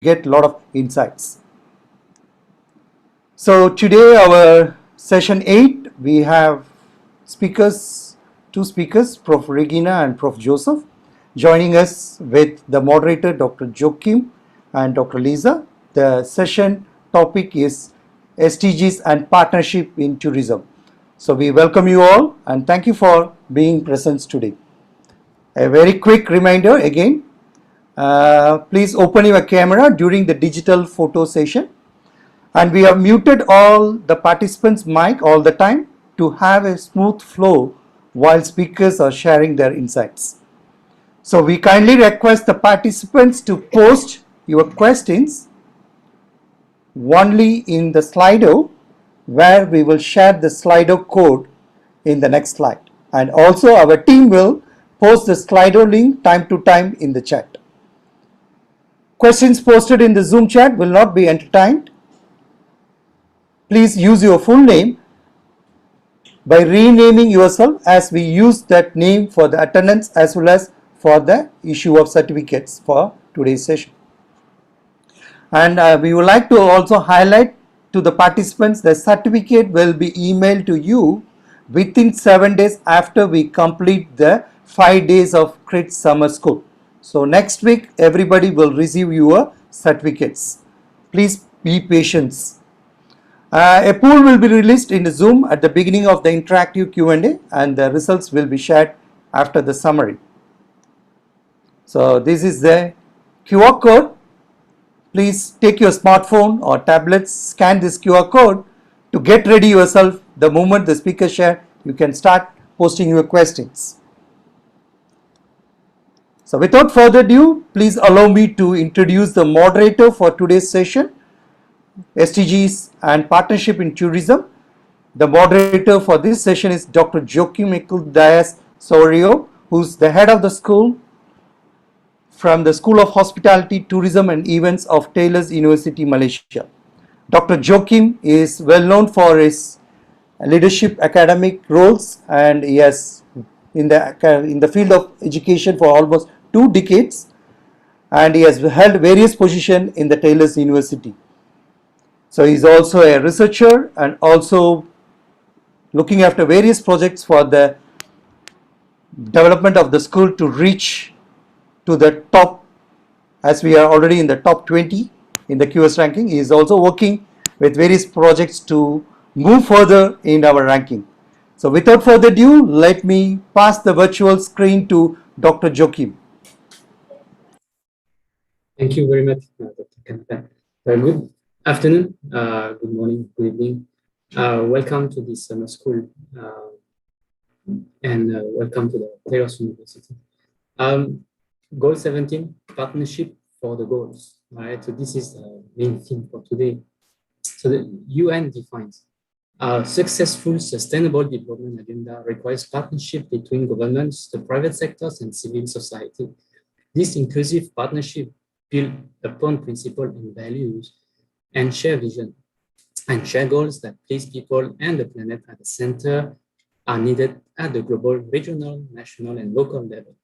get a lot of insights. So today our session 8, we have two speakers, Prof. Regina and Prof. Joseph, joining us with the moderator, Dr. Joachim and Dr. Lisa. The session topic is SDGs and partnership in tourism. So we welcome you all and thank you for being present today. A very quick reminder again, please open your camera during the digital photo session. And we have muted all the participants' mic all the time to have a smooth flow while speakers are sharing their insights. So we kindly request the participants to post your questions only in the Slido, where we will share the Slido code in the next slide. And also our team will post the Slido link time to time in the chat. Questions posted in the Zoom chat will not be entertained. Please use your full name by renaming yourself, as we use that name for the attendance as well as for the issue of certificates for today's session. And we would like to also highlight to the participants the certificate will be emailed to you within 7 days after we complete the 5 days of CRiT summer school. So next week everybody will receive your certificates. Please be patient. A poll will be released in the Zoom at the beginning of the interactive Q&A, and the results will be shared after the summary. So this is the QR code. Please take your smartphone or tablets, scan this QR code to get ready yourself. The moment the speaker share, you can start posting your questions. So without further ado, please allow me to introduce the moderator for today's session, SDGs and Partnership in Tourism. The moderator for this session is Dr. Joachim Dias Sorio, who's the head of the school from the School of Hospitality, Tourism and Events of Taylor's University, Malaysia. Dr. Joachim is well known for his leadership academic roles, and he has in the field of education for almost 2 decades, and he has held various positions in the Taylor's University. So he is also a researcher and also looking after various projects for the development of the school to reach to the top, as we are already in the top 20 in the QS ranking. He is also working with various projects to move further in our ranking. So without further ado, let me pass the virtual screen to Dr. Joachim. Thank you very much, Dr. Kanata. Good afternoon, good morning, good evening. Welcome to this summer school and welcome to the Taylor's University. Goal 17, partnership for the goals. Right, so this is the main theme for today. So the UN defines a successful sustainable development agenda requires partnership between governments, the private sectors, and civil society. This inclusive partnership built upon principles and values and share vision and share goals that place people and the planet at the center are needed at the global, regional, national, and local level.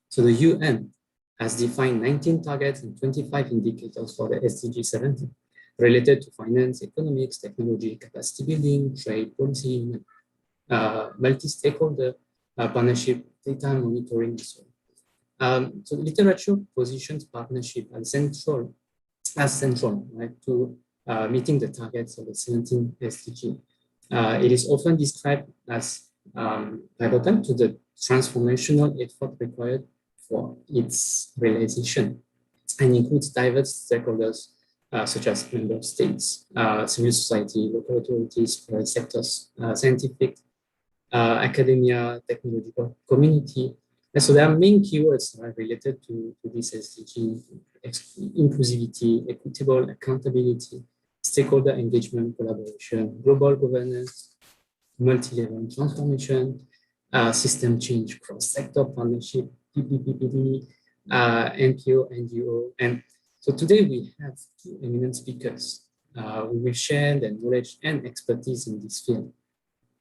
So the UN has defined 19 targets and 25 indicators for the SDG 17 related to finance, economics, technology, capacity building, trade, policy, multi-stakeholder partnership, data monitoring, and so on. So the literature positions partnership as central, right, to meeting the targets of the 17 SDG. It is often described as pivotal to the transformational effort required for its realization, and includes diverse stakeholders such as member states, civil society, local authorities, private sectors, scientific, academia, technological community. And so there are main keywords related to this SDG: inclusivity, equitable, accountability, stakeholder engagement, collaboration, global governance, multi-level transformation, system change, cross-sector partnership, PPPPD, NPO, NGO. And so today we have 2 eminent speakers who will share their knowledge and expertise in this field.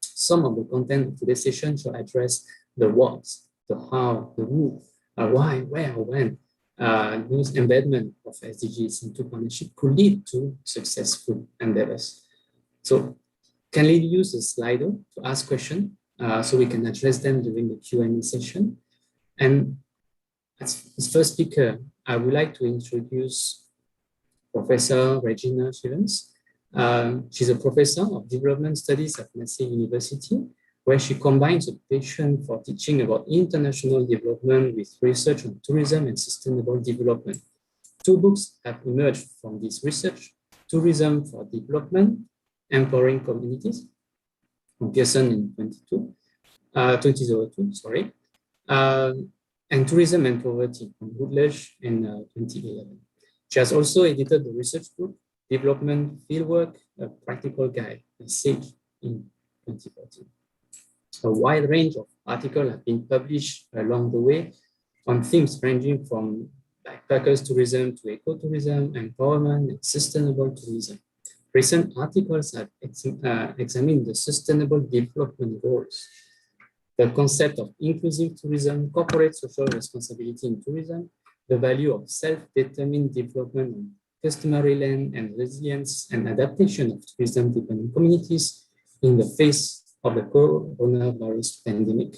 Some of the content of today's session shall address the what, the how, the who, why, where, when, those embedment of SDGs into partnership could lead to successful endeavors. So can we use the Slido to ask questions so we can address them during the Q&A session? And as first speaker, I would like to introduce Professor Regina Scheyvens. She's a professor of development studies at Massey University, where she combines a passion for teaching about international development with research on tourism and sustainable development. 2 books have emerged from this research: Tourism for Development, Empowering Communities, from Pearson in 2002, sorry, and Tourism and Poverty from Woodledge in 2011. She has also edited the research book, Development Fieldwork, a Practical Guide, by SAGE in 2014. A wide range of articles have been published along the way on themes ranging from backpackers tourism to ecotourism, empowerment, and sustainable tourism. Recent articles have examined the sustainable development goals, the concept of inclusive tourism, corporate social responsibility in tourism, the value of self-determined development on customary land, and resilience and adaptation of tourism-dependent communities in the face of the coronavirus pandemic.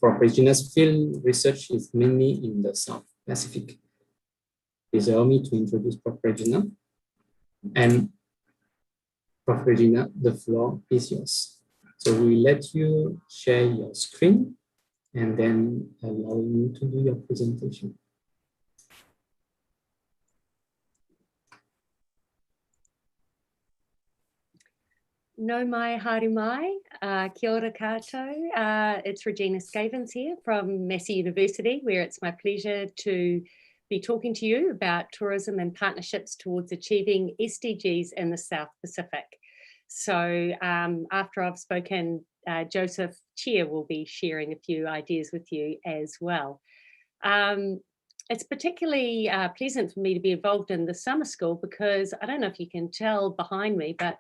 Prof. Regina's field research is mainly in the South Pacific. Please allow me to introduce Prof. Regina. And Prof. Regina, the floor is yours. So we let you share your screen and then allow you to do your presentation. No mai haere mai, kia ora koutou. It's Regina Scheyvens here from Massey University, where it's my pleasure to be talking to you about tourism and partnerships towards achieving SDGs in the South Pacific. So after I've spoken, Joseph Chia will be sharing a few ideas with you as well. It's particularly pleasant for me to be involved in the summer school because I don't know if you can tell behind me, but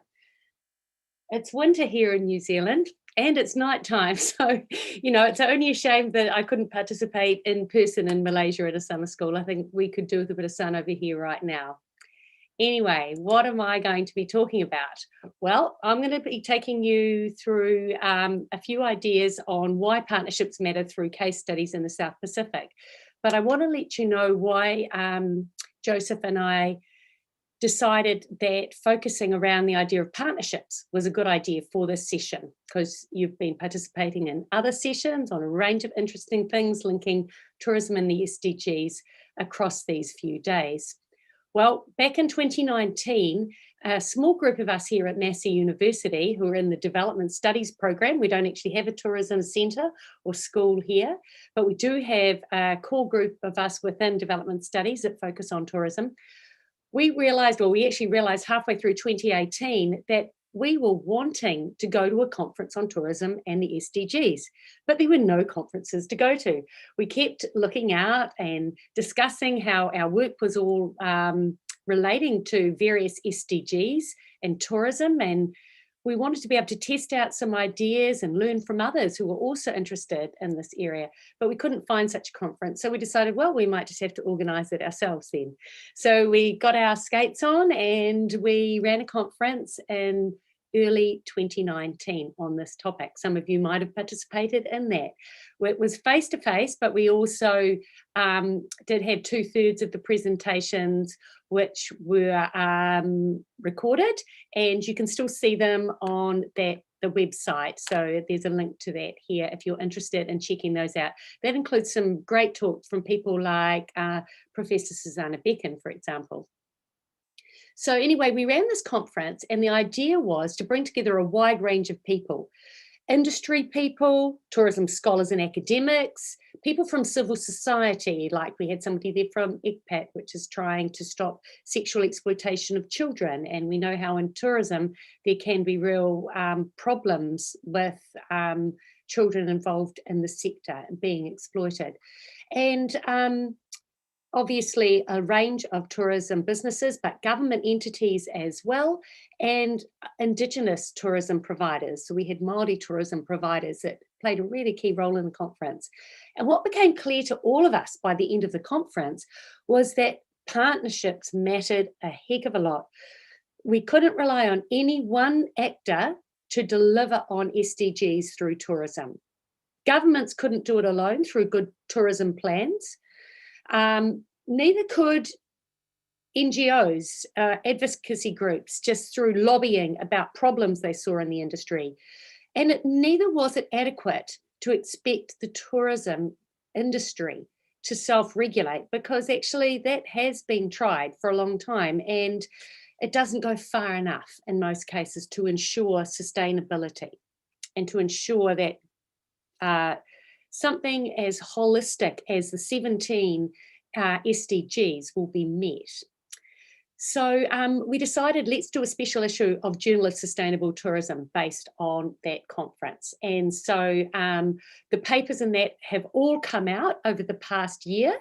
it's winter here in New Zealand and it's nighttime. So, you know, it's only a shame that I couldn't participate in person in Malaysia at a summer school. I think we could do with a bit of sun over here right now. Anyway, what am I going to be talking about? Well, I'm going to be taking you through a few ideas on why partnerships matter through case studies in the South Pacific. But I want to let you know why Joseph and I decided that focusing around the idea of partnerships was a good idea for this session, because you've been participating in other sessions on a range of interesting things linking tourism and the SDGs across these few days. Well, back in 2019, a small group of us here at Massey University who are in the Development Studies program, we don't actually have a tourism centre or school here, but we do have a core group of us within Development Studies that focus on tourism. We actually realised halfway through 2018 that we were wanting to go to a conference on tourism and the SDGs, but there were no conferences to go to. We kept looking out and discussing how our work was all relating to various SDGs and tourism, and we wanted to be able to test out some ideas and learn from others who were also interested in this area, but we couldn't find such a conference. So we decided, well, we might just have to organise it ourselves then. So we got our skates on and we ran a conference in early 2019 on this topic. Some of you might have participated in that. It was face-to-face, but we also did have 2/3 of the presentations which were recorded, and you can still see them on the website. So there's a link to that here if you're interested in checking those out. That includes some great talks from people like Professor Susanna Becken, for example. So anyway, we ran this conference and the idea was to bring together a wide range of people. Industry people, tourism scholars and academics, people from civil society, like we had somebody there from ECPAT, which is trying to stop sexual exploitation of children. And we know how in tourism there can be real problems with children involved in the sector and being exploited. And obviously a range of tourism businesses, but government entities as well, and Indigenous tourism providers. So we had Māori tourism providers that played a really key role in the conference. And what became clear to all of us by the end of the conference was that partnerships mattered a heck of a lot. We couldn't rely on any one actor to deliver on SDGs through tourism. Governments couldn't do it alone through good tourism plans. Neither could NGOs, advocacy groups, just through lobbying about problems they saw in the industry. And neither was it adequate to expect the tourism industry to self-regulate, because actually that has been tried for a long time and it doesn't go far enough in most cases to ensure sustainability and to ensure that something as holistic as the 17 SDGs will be met. So we decided, let's do a special issue of Journal of Sustainable Tourism based on that conference. And so the papers in that have all come out over the past year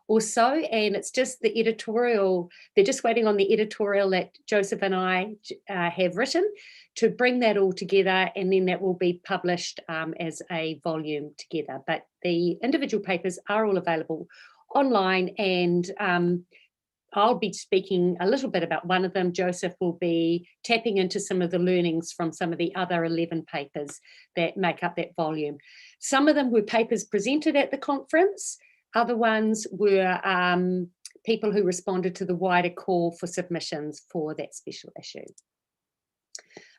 or so, and it's just the editorial, they're just waiting on the editorial that Joseph and I have written to bring that all together, and then that will be published as a volume together. But the individual papers are all available online, and I'll be speaking a little bit about one of them. Joseph will be tapping into some of the learnings from some of the other 11 papers that make up that volume. Some of them were papers presented at the conference. Other ones were people who responded to the wider call for submissions for that special issue.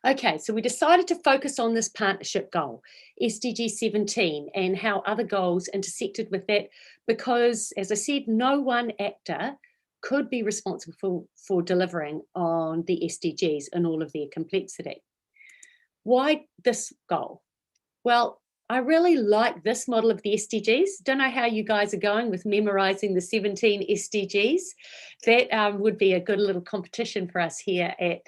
Okay, so we decided to focus on this partnership goal, SDG 17, and how other goals intersected with that, because, as I said, no one actor could be responsible for delivering on the SDGs in all of their complexity. Why this goal? Well, I really like this model of the SDGs. Don't know how you guys are going with memorizing the 17 SDGs. That would be a good little competition for us here at,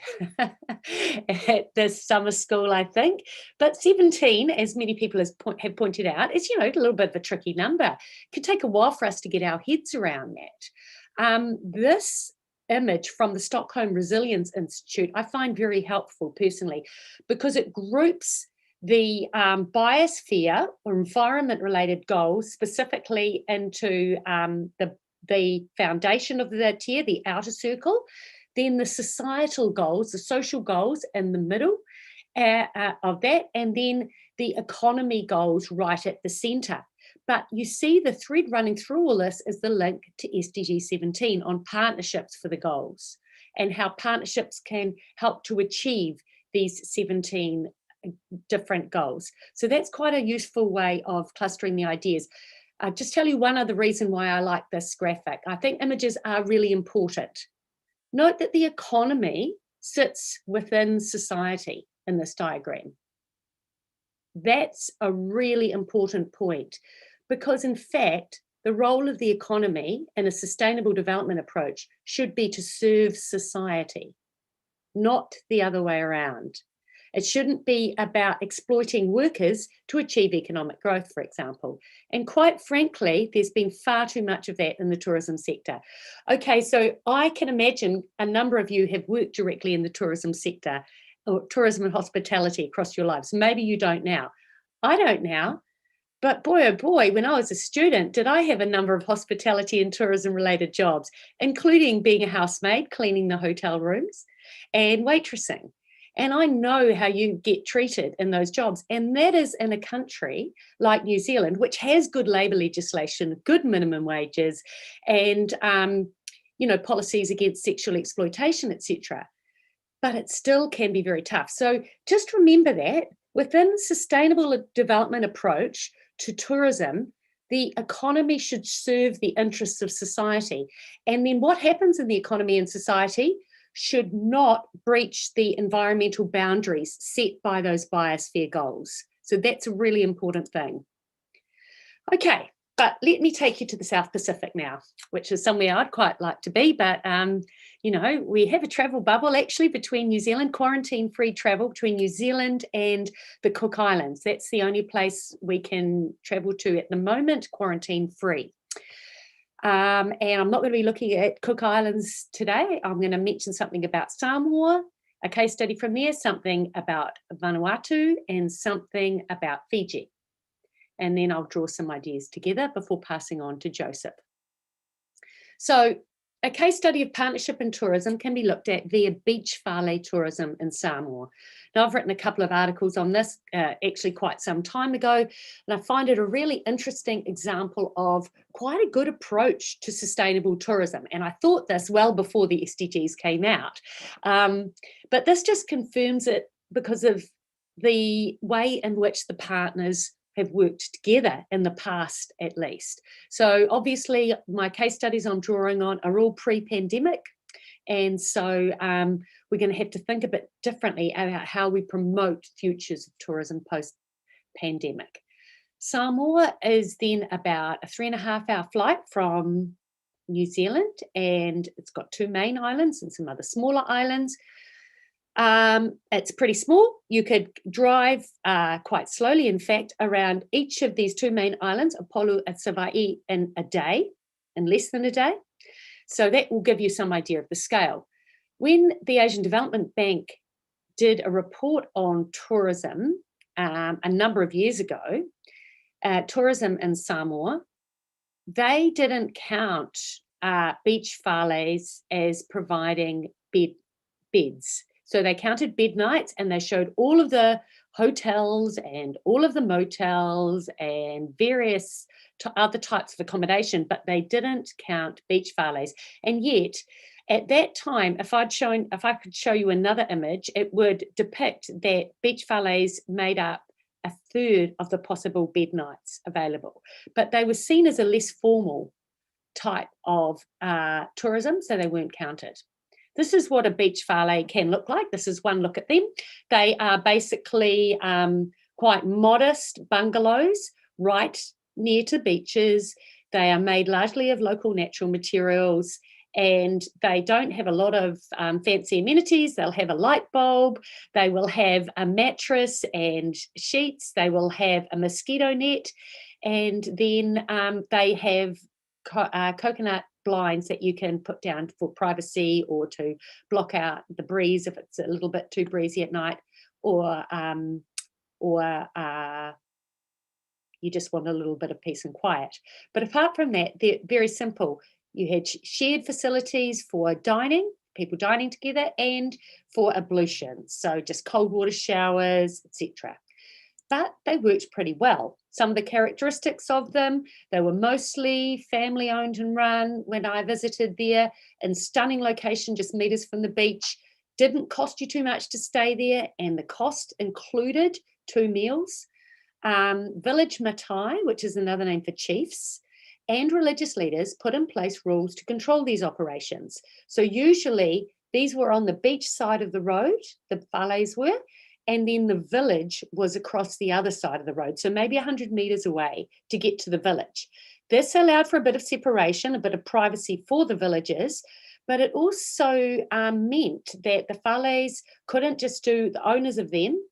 at this summer school, I think. But 17, as many people have pointed out, is, a little bit of a tricky number. It could take a while for us to get our heads around that. This image from the Stockholm Resilience Institute I find very helpful personally, because it groups the biosphere or environment-related goals specifically into the foundation of the tier, the outer circle, then the societal goals, the social goals in the middle of that, and then the economy goals right at the centre. But you see the thread running through all this is the link to SDG 17 on partnerships for the goals and how partnerships can help to achieve these 17 different goals. So that's quite a useful way of clustering the ideas. I'll just tell you one other reason why I like this graphic. I think images are really important. Note that the economy sits within society in this diagram. That's a really important point, because in fact, the role of the economy in a sustainable development approach should be to serve society, not the other way around. It shouldn't be about exploiting workers to achieve economic growth, for example. And quite frankly, there's been far too much of that in the tourism sector. Okay, so I can imagine a number of you have worked directly in the tourism sector, or tourism and hospitality across your lives. Maybe you don't now. I don't now. But boy, oh boy, when I was a student, did I have a number of hospitality and tourism related jobs, including being a housemaid, cleaning the hotel rooms, and waitressing. And I know how you get treated in those jobs. And that is in a country like New Zealand, which has good labour legislation, good minimum wages, and policies against sexual exploitation, etc. But it still can be very tough. So just remember that within the sustainable development approach to tourism, the economy should serve the interests of society. And then what happens in the economy and society should not breach the environmental boundaries set by those biosphere goals. So that's a really important thing. Okay, but let me take you to the South Pacific now, which is somewhere I'd quite like to be, but we have a travel bubble actually between New Zealand, quarantine-free travel between New Zealand and the Cook Islands. That's the only place we can travel to at the moment, quarantine-free. And I'm not going to be looking at Cook Islands today. I'm going to mention something about Samoa, a case study from there, something about Vanuatu, and something about Fiji. and then I'll draw some ideas together before passing on to Joseph. So a case study of partnership in tourism can be looked at via beach whale tourism in Samoa. Now, I've written a couple of articles on this actually quite some time ago, and I find it a really interesting example of quite a good approach to sustainable tourism. And I thought this well before the SDGs came out. But this just confirms it because of the way in which the partners have worked together in the past, at least. So obviously my case studies I'm drawing on are all pre-pandemic. And so we're going to have to think a bit differently about how we promote futures of tourism post-pandemic. Samoa is then about a 3.5-hour flight from New Zealand, and it's got 2 main islands and some other smaller islands. It's pretty small. You could drive quite slowly, in fact, around each of these 2 main islands, Apolu and Savaii, in a day, in less than a day. So that will give you some idea of the scale. When the Asian Development Bank did a report on tourism a number of years ago, tourism in Samoa, they didn't count beach whales as providing beds. So they counted bed nights, and they showed all of the hotels and all of the motels and various other types of accommodation, but they didn't count beach whales. And yet, at that time, if I could show you another image, it would depict that beach whales made up 1/3 of the possible bed nights available. But they were seen as a less formal type of tourism, so they weren't counted. This is what a beach whale can look like. This is one look at them. They are basically quite modest bungalows right near to beaches. They are made largely of local natural materials, and they don't have a lot of fancy amenities. They'll have a light bulb. They will have a mattress and sheets. They will have a mosquito net, and then they have coconut blinds that you can put down for privacy or to block out the breeze if it's a little bit too breezy at night, or you just want a little bit of peace and quiet. But apart from that, they're very simple. You had shared facilities for dining, people dining together, and for ablutions, so just cold water showers, etc. But they worked pretty well. Some of the characteristics of them, they were mostly family owned and run when I visited there, in stunning location, just meters from the beach. Didn't cost you too much to stay there, and the cost included 2 meals. Village matai, which is another name for chiefs, and religious leaders put in place rules to control these operations. So usually these were on the beach side of the road, the whales were, and then the village was across the other side of the road, so maybe 100 meters away to get to the village. This allowed for a bit of separation, a bit of privacy for the villagers, but it also meant that the whales couldn't just do, the owners of them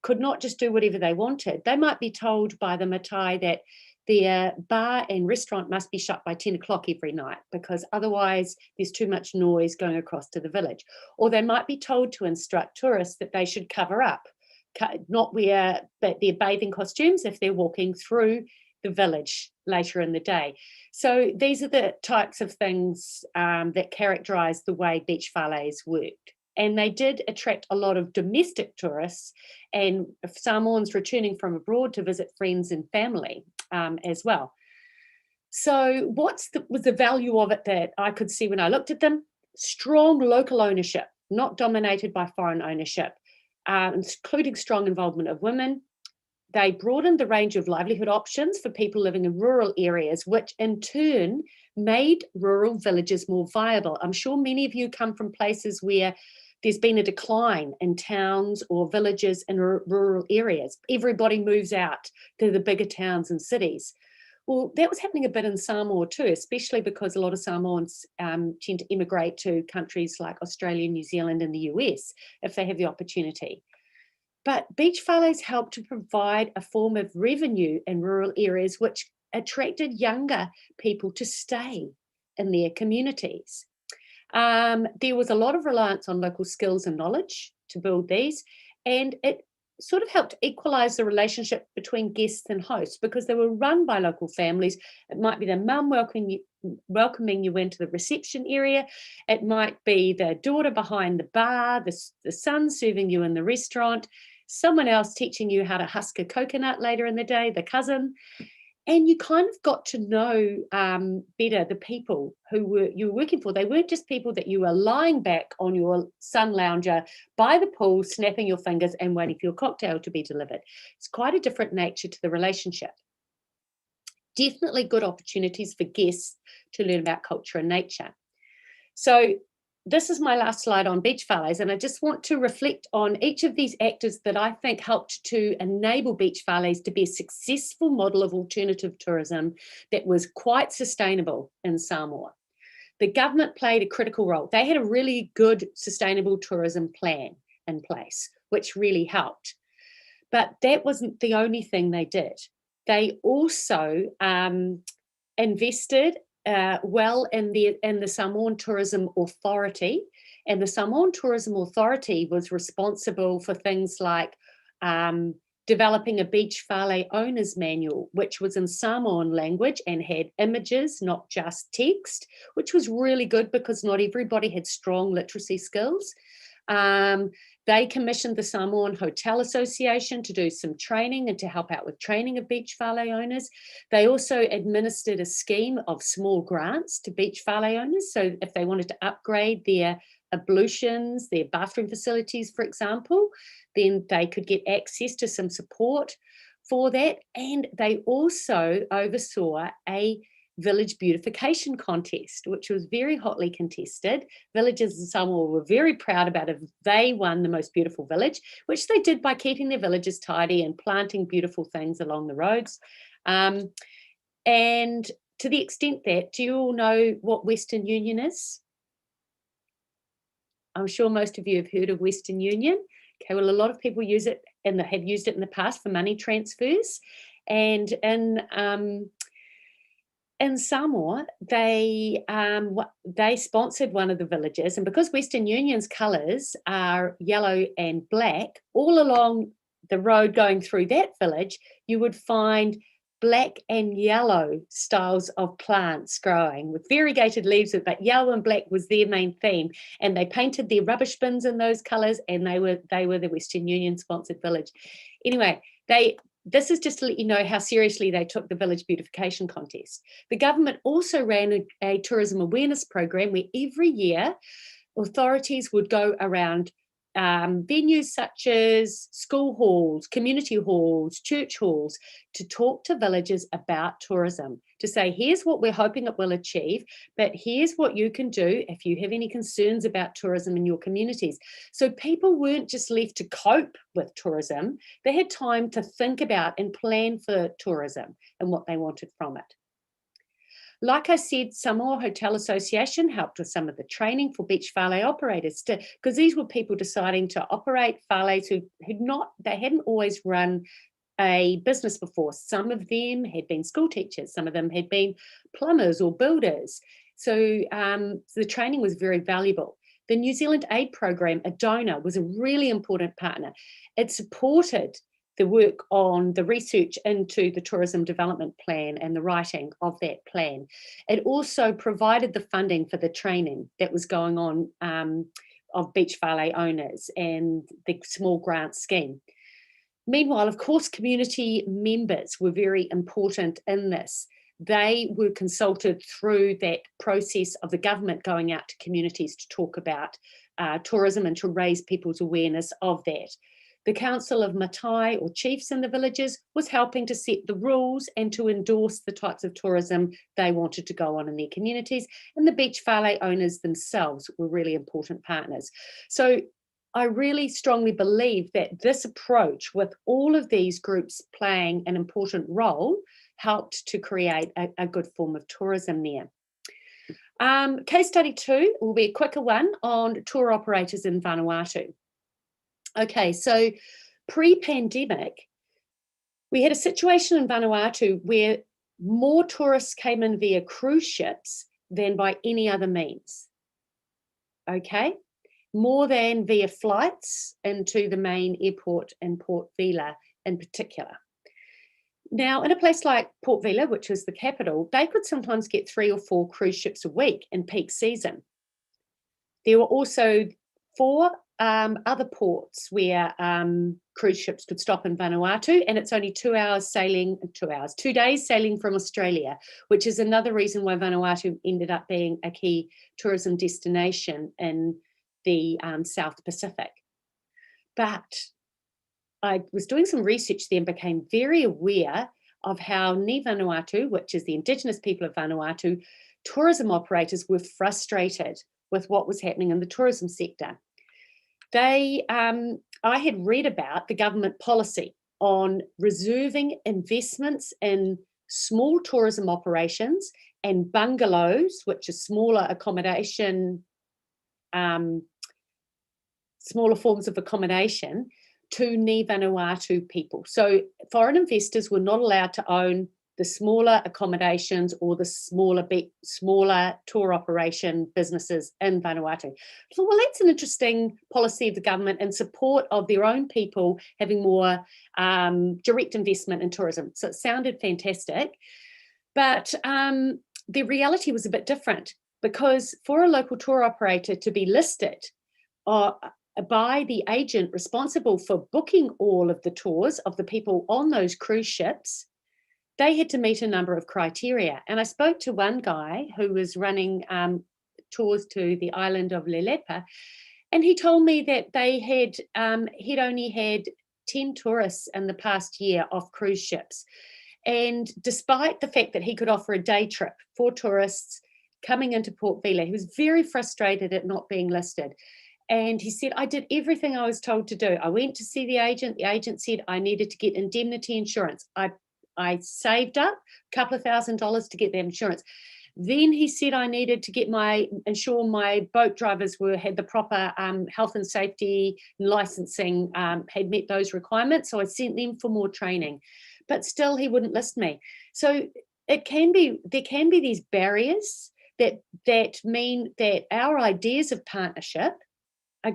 could not just do whatever they wanted. They might be told by the matai that their bar and restaurant must be shut by 10 o'clock every night because otherwise there's too much noise going across to the village. Or they might be told to instruct tourists that they should cover up, not wear their bathing costumes if they're walking through the village later in the day. So these are the types of things that characterize the way beach whales worked. And they did attract a lot of domestic tourists and Samoans returning from abroad to visit friends and family as well. So was the value of it that I could see when I looked at them? Strong local ownership, not dominated by foreign ownership, including strong involvement of women. They broadened the range of livelihood options for people living in rural areas, which in turn made rural villages more viable. I'm sure many of you come from places where there's been a decline in towns or villages in rural areas. Everybody moves out to the bigger towns and cities. Well, that was happening a bit in Samoa too, especially because a lot of Samoans tend to immigrate to countries like Australia, New Zealand, and the US if they have the opportunity. But beach whales helped to provide a form of revenue in rural areas which attracted younger people to stay in their communities. There was a lot of reliance on local skills and knowledge to build these, and it sort of helped equalize the relationship between guests and hosts because they were run by local families. It might be the mum welcoming you into the reception area. It might be the daughter behind the bar, the son serving you in the restaurant, someone else teaching you how to husk a coconut later in the day, the cousin. And you kind of got to know better the people who you were working for. They weren't just people that you were lying back on your sun lounger by the pool, snapping your fingers and waiting for your cocktail to be delivered. It's quite a different nature to the relationship. Definitely good opportunities for guests to learn about culture and nature. So this is my last slide on beach whales, and I just want to reflect on each of these actors that I think helped to enable beach whales to be a successful model of alternative tourism that was quite sustainable in Samoa. The government played a critical role. They had a really good sustainable tourism plan in place, which really helped. But that wasn't the only thing they did. They also invested well in the Samoan Tourism Authority, and the Samoan Tourism Authority was responsible for things like developing a beach whale owner's manual, which was in Samoan language and had images, not just text, which was really good because not everybody had strong literacy skills. They commissioned the Samoan Hotel Association to do some training and to help out with training of beach whale owners. They also administered a scheme of small grants to beach whale owners. So if they wanted to upgrade their ablutions, their bathroom facilities, for example, then they could get access to some support for that. And they also oversaw a village beautification contest, which was very hotly contested. Villages in Samoa were very proud about it. They won the most beautiful village, which they did by keeping their villages tidy and planting beautiful things along the roads. And to the extent that, do you all know what Western Union is? I'm sure most of you have heard of Western Union. Okay, well, a lot of people use it and have used it in the past for money transfers. And in Samoa, they sponsored one of the villages, and because Western Union's colours are yellow and black, all along the road going through that village, you would find black and yellow styles of plants growing with variegated leaves, but yellow and black was their main theme. And they painted their rubbish bins in those colours, and they were the Western Union sponsored village. Anyway, this is just to let you know how seriously they took the village beautification contest. The government also ran a tourism awareness program where every year authorities would go around venues such as school halls, community halls, church halls, to talk to villagers about tourism, to say, here's what we're hoping it will achieve, but here's what you can do if you have any concerns about tourism in your communities. So people weren't just left to cope with tourism. They had time to think about and plan for tourism and what they wanted from it. Like I said, Samoa Hotel Association helped with some of the training for beach whale operators, because these were people deciding to operate whales who hadn't always run a business before. Some of them had been school teachers, some of them had been plumbers or builders. So the training was very valuable. The New Zealand Aid Program, a donor, was a really important partner. It supported the work on the research into the tourism development plan and the writing of that plan. It also provided the funding for the training that was going on of beach whale owners and the small grant scheme. Meanwhile, of course, community members were very important in this. They were consulted through that process of the government going out to communities to talk about tourism and to raise people's awareness of that. The Council of Matai, or chiefs in the villages, was helping to set the rules and to endorse the types of tourism they wanted to go on in their communities. And the beach whale owners themselves were really important partners. So I really strongly believe that this approach, with all of these groups playing an important role, helped to create a good form of tourism there. Case study 2 will be a quicker one on tour operators in Vanuatu. Okay, so pre-pandemic, we had a situation in Vanuatu where more tourists came in via cruise ships than by any other means. Okay, more than via flights into the main airport in Port Vila in particular. Now, in a place like Port Vila, which is the capital, they could sometimes get 3 or 4 cruise ships a week in peak season. There were also 4 other ports where cruise ships could stop in Vanuatu, and it's only 2 days sailing from Australia, which is another reason why Vanuatu ended up being a key tourism destination in the South Pacific. But I was doing some research there and became very aware of how Ni Vanuatu, which is the Indigenous people of Vanuatu, tourism operators were frustrated with what was happening in the tourism sector. I had read about the government policy on reserving investments in small tourism operations and bungalows, which are smaller accommodation, smaller forms of accommodation, to Ni Vanuatu people. So foreign investors were not allowed to own the smaller accommodations or the smaller tour operation businesses in Vanuatu. I thought, well, that's an interesting policy of the government in support of their own people having more direct investment in tourism. So it sounded fantastic. But the reality was a bit different, because for a local tour operator to be listed by the agent responsible for booking all of the tours of the people on those cruise ships, they had to meet a number of criteria. And I spoke to one guy who was running tours to the island of Lelepa, and he told me that they had he'd only had 10 tourists in the past year off cruise ships. And despite the fact that he could offer a day trip for tourists coming into Port Vila, he was very frustrated at not being listed. And he said, I did everything I was told to do. I went to see the agent. The agent said I needed to get indemnity insurance. I saved up a couple of $1,000s to get that insurance. Then he said I needed to ensure my boat drivers had the proper health and safety licensing, had met those requirements. So I sent them for more training, but still he wouldn't list me. So there can be these barriers that mean that our ideas of partnership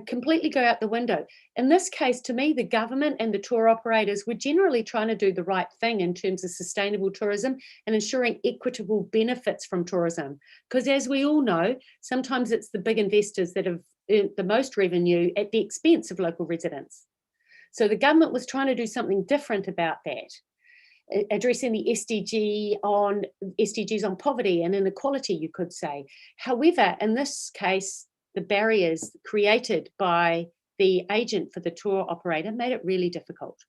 completely go out the window. In this case, to me, the government and the tour operators were generally trying to do the right thing in terms of sustainable tourism and ensuring equitable benefits from tourism. Because as we all know, sometimes it's the big investors that have earned the most revenue at the expense of local residents. So the government was trying to do something different about that, addressing the SDGs on poverty and inequality, you could say. However, in this case, the barriers created by the agent for the tour operator made it really difficult.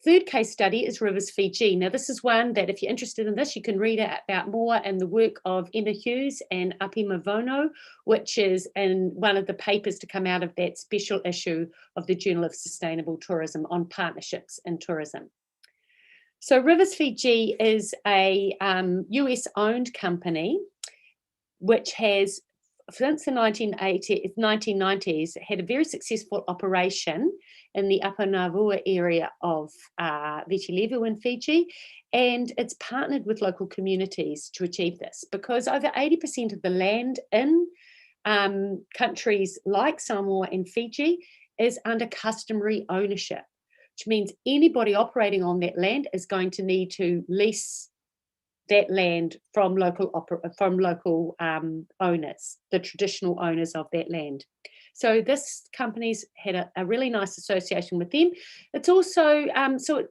Third case study is Rivers Fiji. Now, this is one that if you're interested in this, you can read about more in the work of Emma Hughes and Api Mavono, which is in one of the papers to come out of that special issue of the Journal of Sustainable Tourism on partnerships in tourism. So Rivers Fiji is a US-owned company which has, since the 1990s, had a very successful operation in the Upper Navua area of Viti Levu in Fiji, and it's partnered with local communities to achieve this, because over 80% of the land in countries like Samoa and Fiji is under customary ownership, which means anybody operating on that land is going to need to lease that land from local owners, the traditional owners of that land. So this company's had a really nice association with them. It's also,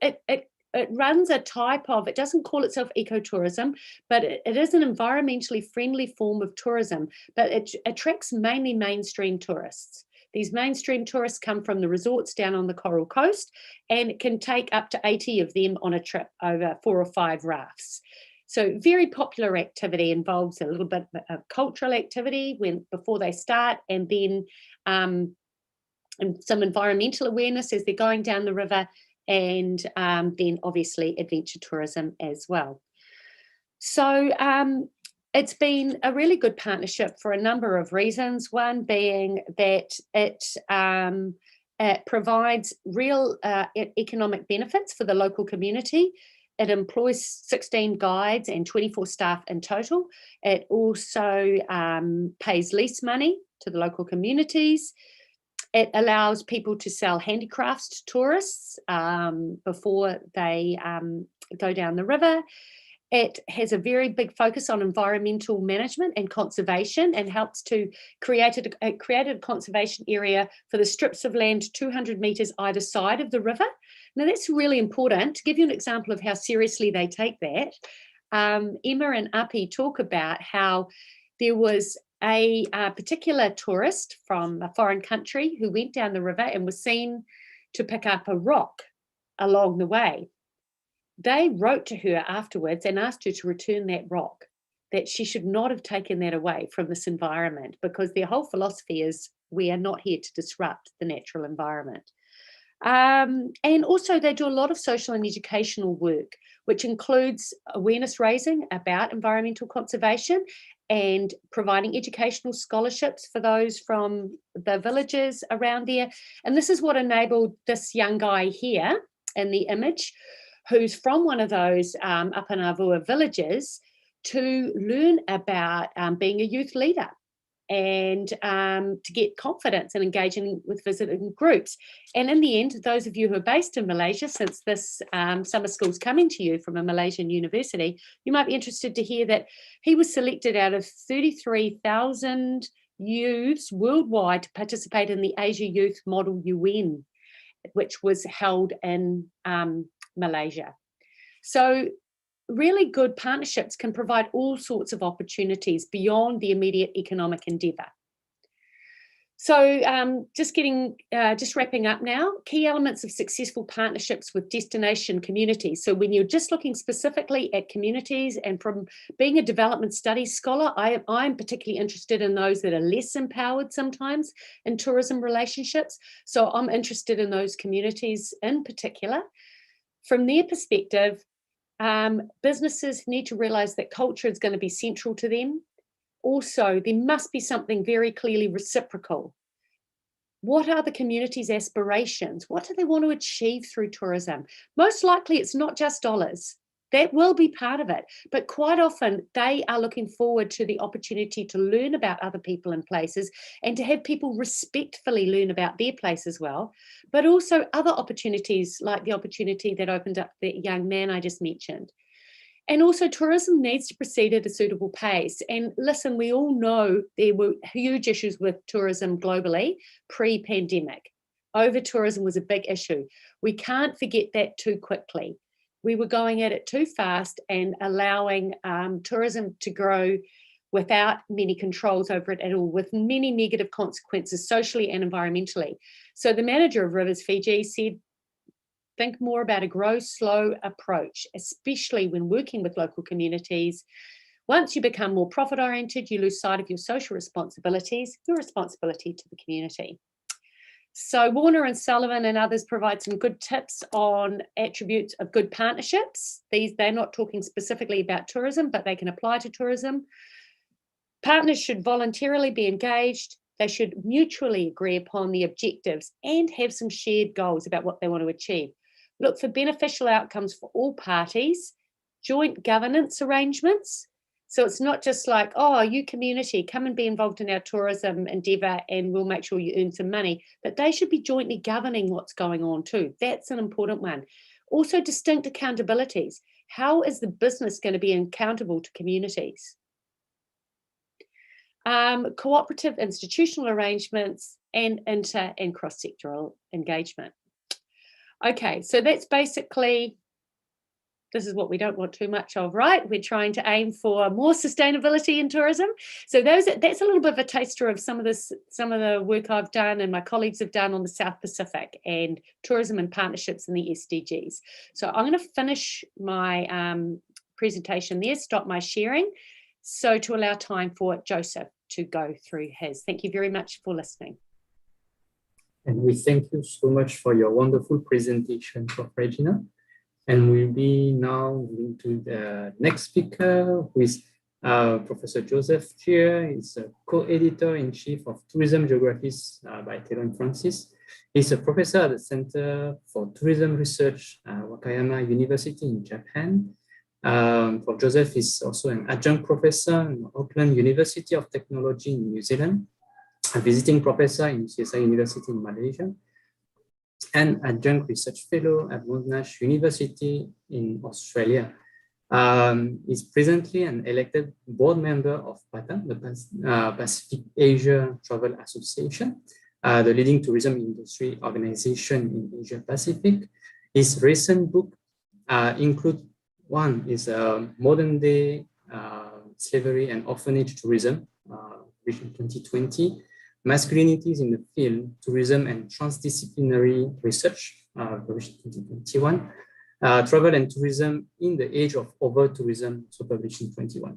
it runs a type of, it doesn't call itself ecotourism, but it is an environmentally friendly form of tourism, but it attracts mainly mainstream tourists. These mainstream tourists come from the resorts down on the Coral Coast, and it can take up to 80 of them on a trip over 4 or 5 rafts. So very popular activity, involves a little bit of cultural activity before they start, and then some environmental awareness as they're going down the river, and then obviously adventure tourism as well. So it's been a really good partnership for a number of reasons. One being that it provides real economic benefits for the local community. It employs 16 guides and 24 staff in total. It also pays lease money to the local communities. It allows people to sell handicrafts to tourists before they go down the river. It has a very big focus on environmental management and conservation, and helps to create a conservation area for the strips of land 200 metres either side of the river. Now that's really important. To give you an example of how seriously they take that, Emma and Api talk about how there was a particular tourist from a foreign country who went down the river and was seen to pick up a rock along the way. They wrote to her afterwards and asked her to return that rock, that she should not have taken that away from this environment, because their whole philosophy is we are not here to disrupt the natural environment. And also they do a lot of social and educational work, which includes awareness raising about environmental conservation and providing educational scholarships for those from the villages around there. And this is what enabled this young guy here in the image, who's from one of those Apanavua villages, to learn about being a youth leader and to get confidence and engaging with visiting groups. And in the end, those of you who are based in Malaysia, since this summer school's coming to you from a Malaysian university, you might be interested to hear that he was selected out of 33,000 youths worldwide to participate in the Asia Youth Model UN, which was held in Malaysia. So really good partnerships can provide all sorts of opportunities beyond the immediate economic endeavour. So just wrapping up now, key elements of successful partnerships with destination communities. So when you're just looking specifically at communities, and from being a development studies scholar, I'm particularly interested in those that are less empowered sometimes in tourism relationships. So I'm interested in those communities in particular. From their perspective, businesses need to realise that culture is going to be central to them. Also, there must be something very clearly reciprocal. What are the community's aspirations? What do they want to achieve through tourism? Most likely it's not just dollars. That will be part of it. But quite often they are looking forward to the opportunity to learn about other people and places, and to have people respectfully learn about their place as well. But also other opportunities, like the opportunity that opened up the young man I just mentioned. And also tourism needs to proceed at a suitable pace. And listen, we all know there were huge issues with tourism globally pre-pandemic. Over-tourism was a big issue. We can't forget that too quickly. We were going at it too fast and allowing tourism to grow without many controls over it at all, with many negative consequences socially and environmentally. So the manager of Rivers Fiji said, think more about a grow slow approach, especially when working with local communities. Once you become more profit-oriented, you lose sight of your social responsibilities, your responsibility to the community. So Warner and Sullivan and others provide some good tips on attributes of good partnerships. They're not talking specifically about tourism, but they can apply to tourism. Partners should voluntarily be engaged. They should mutually agree upon the objectives and have some shared goals about what they want to achieve. Look for beneficial outcomes for all parties, joint governance arrangements. So it's not just like, oh, you community, come and be involved in our tourism endeavour and we'll make sure you earn some money. But they should be jointly governing what's going on too. That's an important one. Also, distinct accountabilities. How is the business going to be accountable to communities? Cooperative institutional arrangements and inter and cross-sectoral engagement. Okay, so that's basically, this is what we don't want too much of, right? We're trying to aim for more sustainability in tourism. So that's a little bit of a taster of some of the work I've done and my colleagues have done on the South Pacific and tourism and partnerships in the SDGs. So I'm going to finish my presentation there, stop my sharing, so to allow time for Joseph to go through his. Thank you very much for listening. And we thank you so much for your wonderful presentation, Prof. Regina. And we'll be now moving to the next speaker, who is Professor Joseph Chia. He's a co-editor-in-chief of Tourism Geographies by Taylor and Francis. He's a professor at the Center for Tourism Research, Wakayama University in Japan. Prof. Joseph is also an adjunct professor in Auckland University of Technology in New Zealand. a visiting professor in CSI University in Malaysia, and adjunct research fellow at Monash University in Australia. Is presently an elected board member of PATA, the Pacific Asia Travel Association, the leading tourism industry organization in Asia Pacific. His recent book include one is Modern Day Slavery and Orphanage Tourism, written in 2020, Masculinities in the Field, Tourism and Transdisciplinary Research, published in 2021, Travel and Tourism in the Age of Over-Tourism, so published in 21.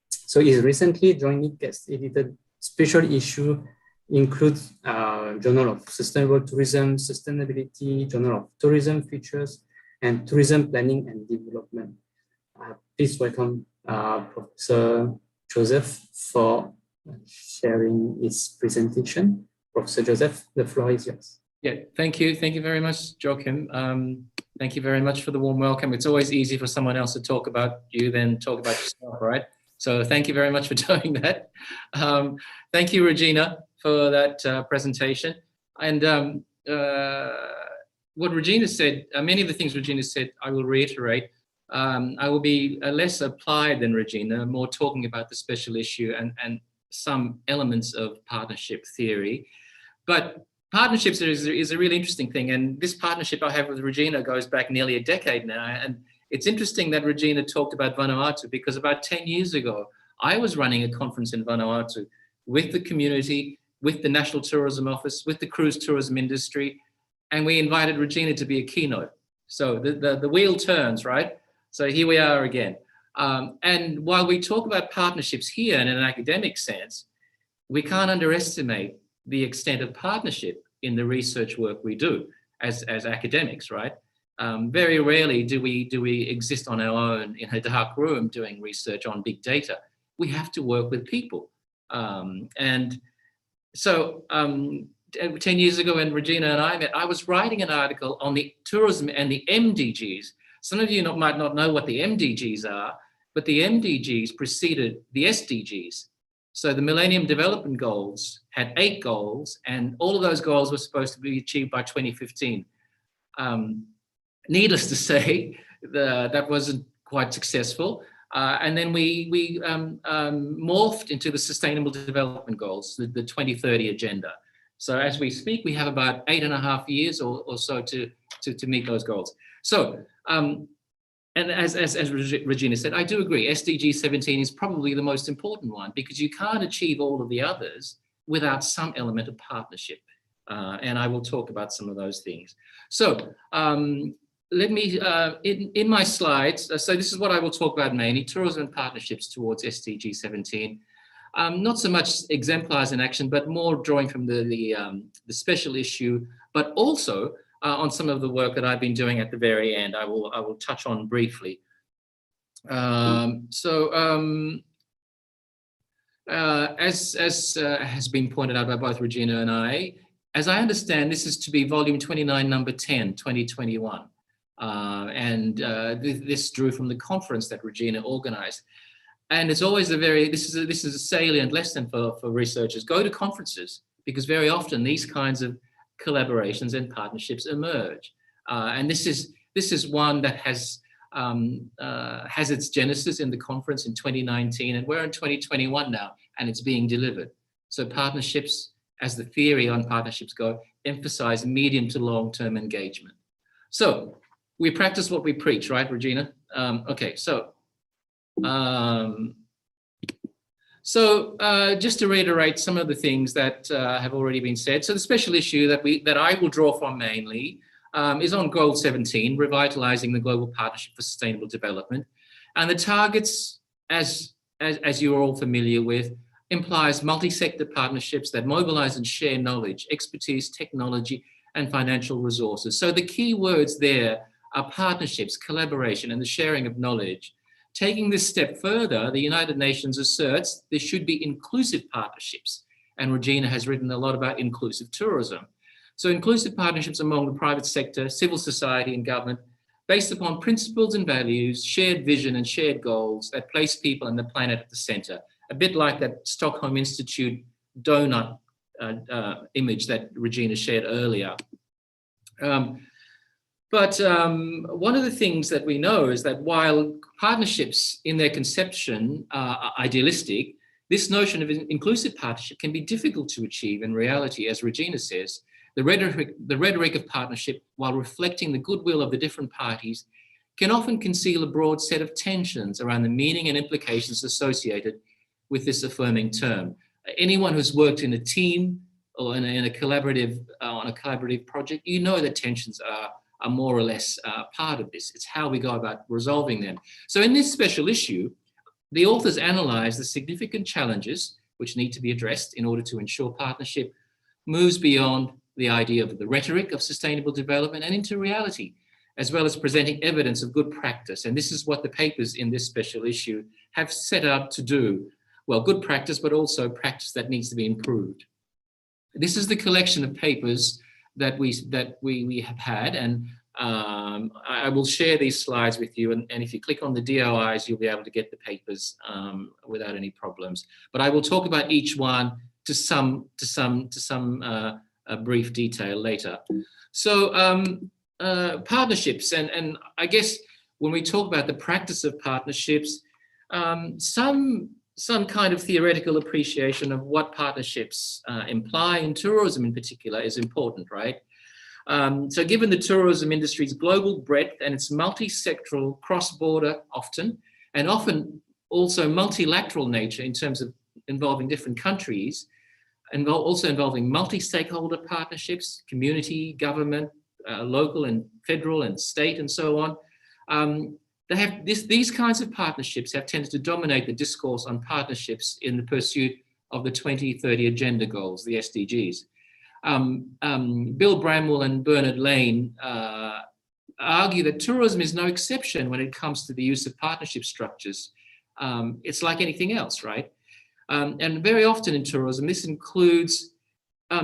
So his recently jointly guest-edited special issue includes Journal of Sustainable Tourism, Sustainability, Journal of Tourism Futures, and Tourism Planning and Development. Please welcome Professor Joseph for sharing his presentation. Professor Joseph, the floor is yours. Yeah, thank you. Thank you very much, Joachim. Thank you very much for the warm welcome. It's always easy for someone else to talk about you than talk about yourself, right? So thank you very much for doing that. Thank you, Regina, for that presentation. And what Regina said, many of the things Regina said, I will reiterate. I will be less applied than Regina, more talking about the special issue and some elements of partnership theory. But partnerships is a really interesting thing. And this partnership I have with Regina goes back nearly a decade now. And it's interesting that Regina talked about Vanuatu, because about 10 years ago, I was running a conference in Vanuatu with the community, with the National Tourism Office, with the cruise tourism industry, and we invited Regina to be a keynote. So the wheel turns, right? So here we are again. And while we talk about partnerships here in an academic sense, we can't underestimate the extent of partnership in the research work we do as academics, right? Very rarely do we exist on our own in a dark room doing research on big data. We have to work with people. And so 10 years ago when Regina and I met, I was writing an article on the tourism and the MDGs. Some of you might not know what the MDGs are, but the MDGs preceded the SDGs. So the Millennium Development Goals had 8 goals, and all of those goals were supposed to be achieved by 2015. Needless to say, that wasn't quite successful. And then we morphed into the Sustainable Development Goals, the 2030 agenda. So as we speak, we have about 8.5 years or so to meet those goals. So, and as Regina said, I do agree, SDG 17 is probably the most important one, because you can't achieve all of the others without some element of partnership. And I will talk about some of those things. So let me, in my slides, so this is what I will talk about mainly, tourism and partnerships towards SDG 17. Not so much exemplars in action, but more drawing from the special issue, but also on some of the work that I've been doing at the very end. I will touch on briefly. As has been pointed out by both Regina and I, as I understand, this is to be volume 29, number 10, 2021. This drew from the conference that Regina organized. And it's always this is a salient lesson for researchers. Go to conferences, because very often these kinds of collaborations and partnerships emerge. And this is one that has its genesis in the conference in 2019, and we're in 2021 now, and it's being delivered. So partnerships, as the theory on partnerships go, emphasize medium to long-term engagement. So we practice what we preach, right, Regina? Okay, so just to reiterate some of the things that have already been said. So the special issue that I will draw from mainly is on Goal 17, revitalizing the global partnership for sustainable development. And the targets, as you're all familiar with, implies multi-sector partnerships that mobilize and share knowledge, expertise, technology, and financial resources. So the key words there are partnerships, collaboration, and the sharing of knowledge. Taking this step further, the United Nations asserts there should be inclusive partnerships. And Regina has written a lot about inclusive tourism. So inclusive partnerships among the private sector, civil society, and government, based upon principles and values, shared vision and shared goals that place people and the planet at the center. A bit like that Stockholm Institute donut image that Regina shared earlier. But one of the things that we know is that while partnerships in their conception are idealistic, this notion of inclusive partnership can be difficult to achieve in reality. As Regina says, the rhetoric of partnership, while reflecting the goodwill of the different parties, can often conceal a broad set of tensions around the meaning and implications associated with this affirming term. Anyone who's worked in a team or in a collaborative, on a collaborative project, you know that tensions are more or less part of this. It's how we go about resolving them. So in this special issue, the authors analyze the significant challenges which need to be addressed in order to ensure partnership moves beyond the idea of the rhetoric of sustainable development and into reality, as well as presenting evidence of good practice. And this is what the papers in this special issue have set out to do. Well, good practice, but also practice that needs to be improved. This is the collection of papers that we have had, and I will share these slides with you. And if you click on the DOIs, you'll be able to get the papers without any problems. But I will talk about each one to some brief detail later. So partnerships, and I guess when we talk about the practice of partnerships, some kind of theoretical appreciation of what partnerships imply in tourism in particular is important, right? So given the tourism industry's global breadth and its multi-sectoral, cross-border often, and often also multilateral nature in terms of involving different countries, and also involving multi-stakeholder partnerships, community, government, local and federal and state and so on, these kinds of partnerships have tended to dominate the discourse on partnerships in the pursuit of the 2030 Agenda Goals, the SDGs. Bill Bramwell and Bernard Lane argue that tourism is no exception when it comes to the use of partnership structures. It's like anything else, right? And very often in tourism, this includes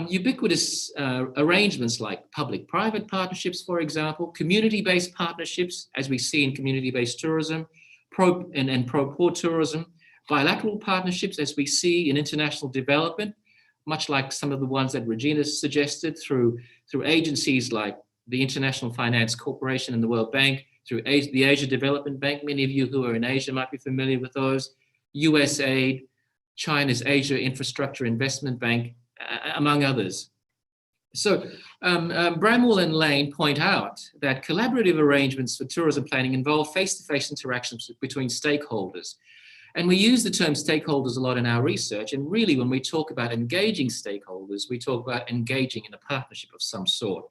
ubiquitous arrangements like public-private partnerships, for example, community-based partnerships, as we see in community-based tourism, pro-poor tourism, bilateral partnerships, as we see in international development, much like some of the ones that Regina suggested through agencies like the International Finance Corporation and the World Bank, through the Asia Development Bank. Many of you who are in Asia might be familiar with those. USAID, China's Asia Infrastructure Investment Bank, among others. So Bramwell and Lane point out that collaborative arrangements for tourism planning involve face-to-face interactions between stakeholders. And we use the term stakeholders a lot in our research. And really, when we talk about engaging stakeholders, we talk about engaging in a partnership of some sort.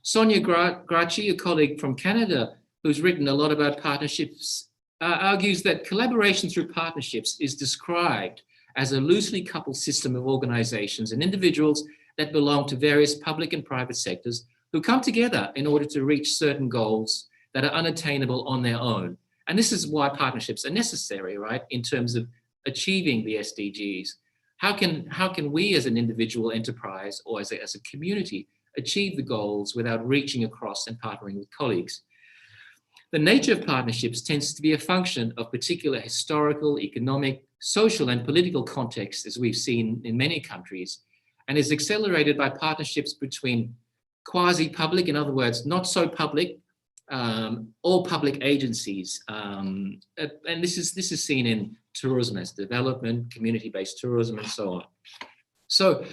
Sonia Gracchi, a colleague from Canada, who's written a lot about partnerships, argues that collaboration through partnerships is described as a loosely coupled system of organizations and individuals that belong to various public and private sectors who come together in order to reach certain goals that are unattainable on their own. And this is why partnerships are necessary, right, in terms of achieving the SDGs. How can we as an individual enterprise or as a community achieve the goals without reaching across and partnering with colleagues? The nature of partnerships tends to be a function of particular historical, economic, social, and political contexts, as we've seen in many countries, and is accelerated by partnerships between quasi-public, in other words, not so public, or public agencies. And this is seen in tourism as development, community-based tourism, and so on. So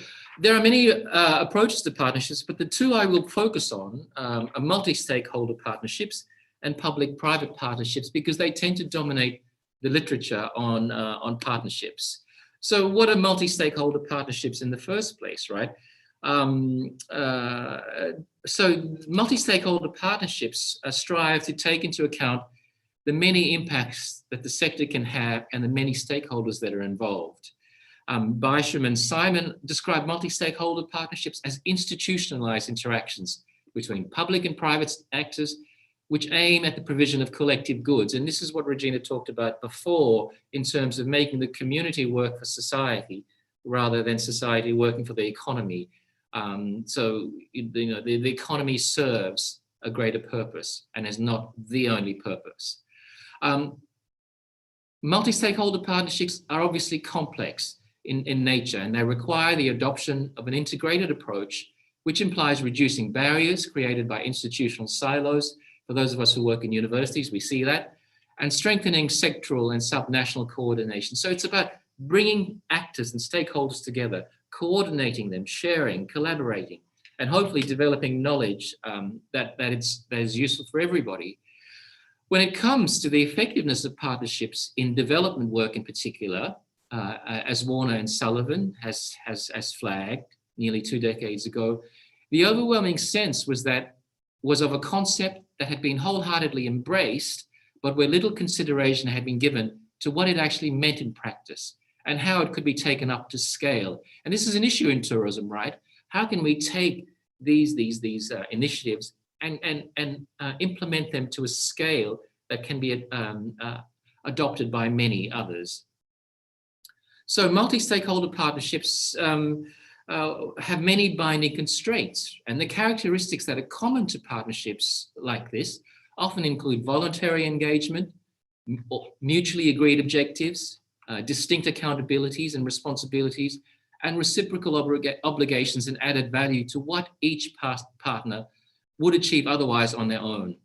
there are many approaches to partnerships, but the two I will focus on are multi-stakeholder partnerships and public-private partnerships, because they tend to dominate the literature on partnerships. So what are multi-stakeholder partnerships in the first place, right? So multi-stakeholder partnerships strive to take into account the many impacts that the sector can have and the many stakeholders that are involved. Bysham and Simon describe multi-stakeholder partnerships as institutionalized interactions between public and private actors, which aim at the provision of collective goods. And this is what Regina talked about before in terms of making the community work for society rather than society working for the economy. So the economy serves a greater purpose and is not the only purpose. Multi-stakeholder partnerships are obviously complex in nature, and they require the adoption of an integrated approach, which implies reducing barriers created by institutional silos. For those of us who work in universities, we see that, and strengthening sectoral and subnational coordination. So it's about bringing actors and stakeholders together, coordinating them, sharing, collaborating, and hopefully developing knowledge that is useful for everybody. When it comes to the effectiveness of partnerships in development work in particular, as Warner and Sullivan has flagged nearly 2 decades ago, the overwhelming sense was of a concept that had been wholeheartedly embraced, but where little consideration had been given to what it actually meant in practice and how it could be taken up to scale. And this is an issue in tourism, right? How can we take these initiatives and implement them to a scale that can be adopted by many others? So multi-stakeholder partnerships have many binding constraints, and the characteristics that are common to partnerships like this often include voluntary engagement, mutually agreed objectives, distinct accountabilities and responsibilities, and reciprocal obligations and added value to what each partner would achieve otherwise on their own.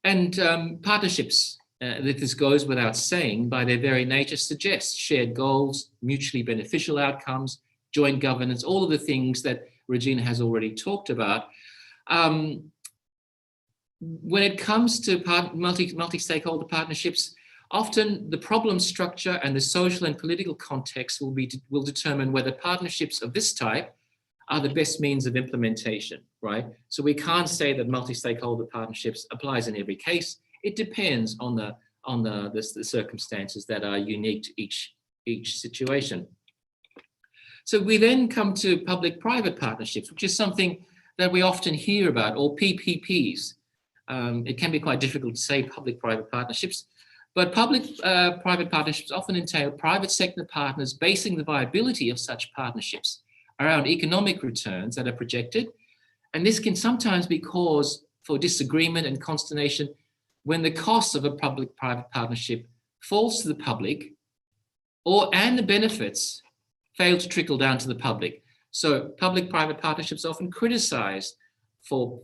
And partnerships, this goes without saying, by their very nature suggest shared goals, mutually beneficial outcomes, joint governance, all of the things that Regina has already talked about. When it comes to multi-stakeholder partnerships, often the problem structure and the social and political context will determine whether partnerships of this type are the best means of implementation, right? So we can't say that multi-stakeholder partnerships applies in every case. It depends on the circumstances that are unique to each situation. So we then come to public-private partnerships, which is something that we often hear about, or PPPs. It can be quite difficult to say public-private partnerships, but public-private partnerships often entail private sector partners basing the viability of such partnerships around economic returns that are projected. And this can sometimes be cause for disagreement and consternation when the cost of a public-private partnership falls to the public and the benefits fail to trickle down to the public. So public-private partnerships are often criticized for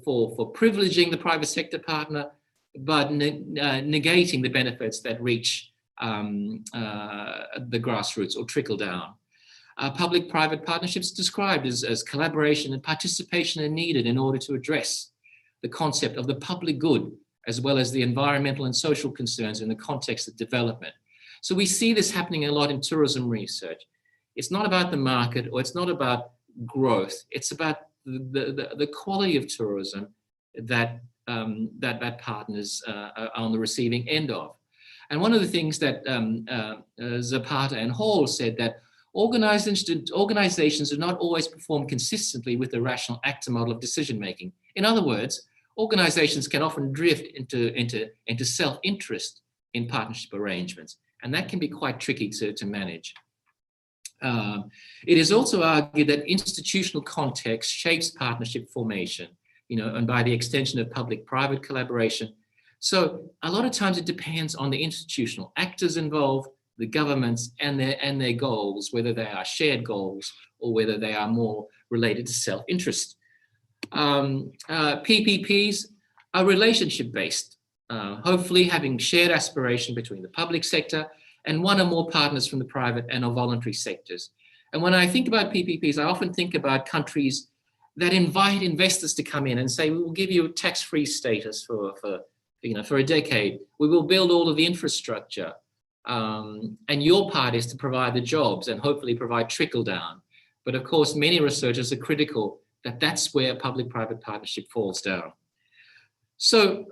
privileging the private sector partner, but negating the benefits that reach the grassroots or trickle down. Public-private partnerships described as collaboration and participation are needed in order to address the concept of the public good, as well as the environmental and social concerns in the context of development. So we see this happening a lot in tourism research. It's not about the market, or it's not about growth. It's about the quality of tourism that partners are on the receiving end of. And one of the things that Zapata and Hall said, that organizations do not always perform consistently with the rational actor model of decision-making. In other words, organizations can often drift into self-interest in partnership arrangements, and that can be quite tricky to manage. It is also argued that institutional context shapes partnership formation, and by the extension of public-private collaboration. So a lot of times it depends on the institutional actors involved, the governments and their goals, whether they are shared goals or whether they are more related to self-interest. PPPs are relationship-based, hopefully having shared aspiration between the public sector and one or more partners from the private and or voluntary sectors. And when I think about PPPs, I often think about countries that invite investors to come in and say, we will give you a tax-free status for a decade. We will build all of the infrastructure. And your part is to provide the jobs and hopefully provide trickle down. But of course, many researchers are critical that that's where public-private partnership falls down. So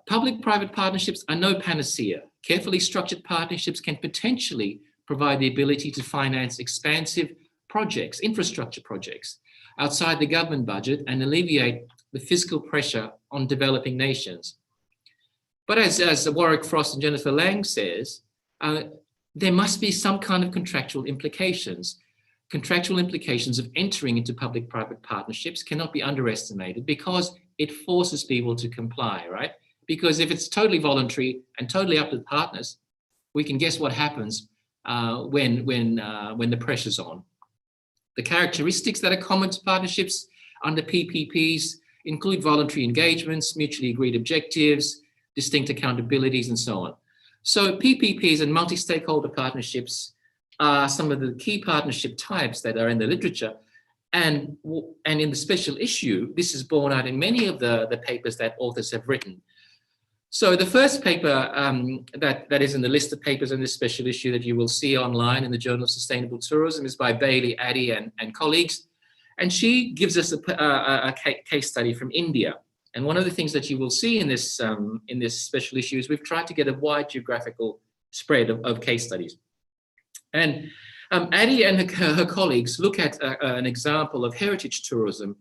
public-private partnerships are no panacea. Carefully structured partnerships can potentially provide the ability to finance expansive projects, infrastructure projects, outside the government budget and alleviate the fiscal pressure on developing nations. But as Warwick Frost and Jennifer Lang says, there must be some kind of contractual implications. Contractual implications of entering into public-private partnerships cannot be underestimated because it forces people to comply, right? Because if it's totally voluntary and totally up to the partners, we can guess what happens. when the pressure's on. The characteristics that are common to partnerships under PPPs include voluntary engagements, mutually agreed objectives, distinct accountabilities, and so on. So PPPs and multi-stakeholder partnerships are some of the key partnership types that are in the literature. And in the special issue, this is borne out in many of the papers that authors have written. So the first paper that is in the list of papers in this special issue that you will see online in the Journal of Sustainable Tourism is by Bailey, Addy, and colleagues. And she gives us a case study from India. And one of the things that you will see in this special issue is we've tried to get a wide geographical spread of case studies. And Addy and her colleagues look at an example of heritage tourism,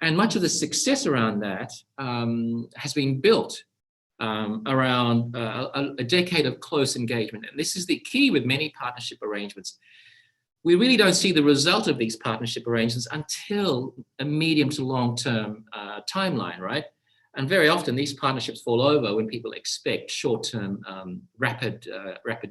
and much of the success around that has been built around a decade of close engagement. And this is the key with many partnership arrangements. We really don't see the result of these partnership arrangements until a medium to long-term timeline, right? And very often these partnerships fall over when people expect short-term rapid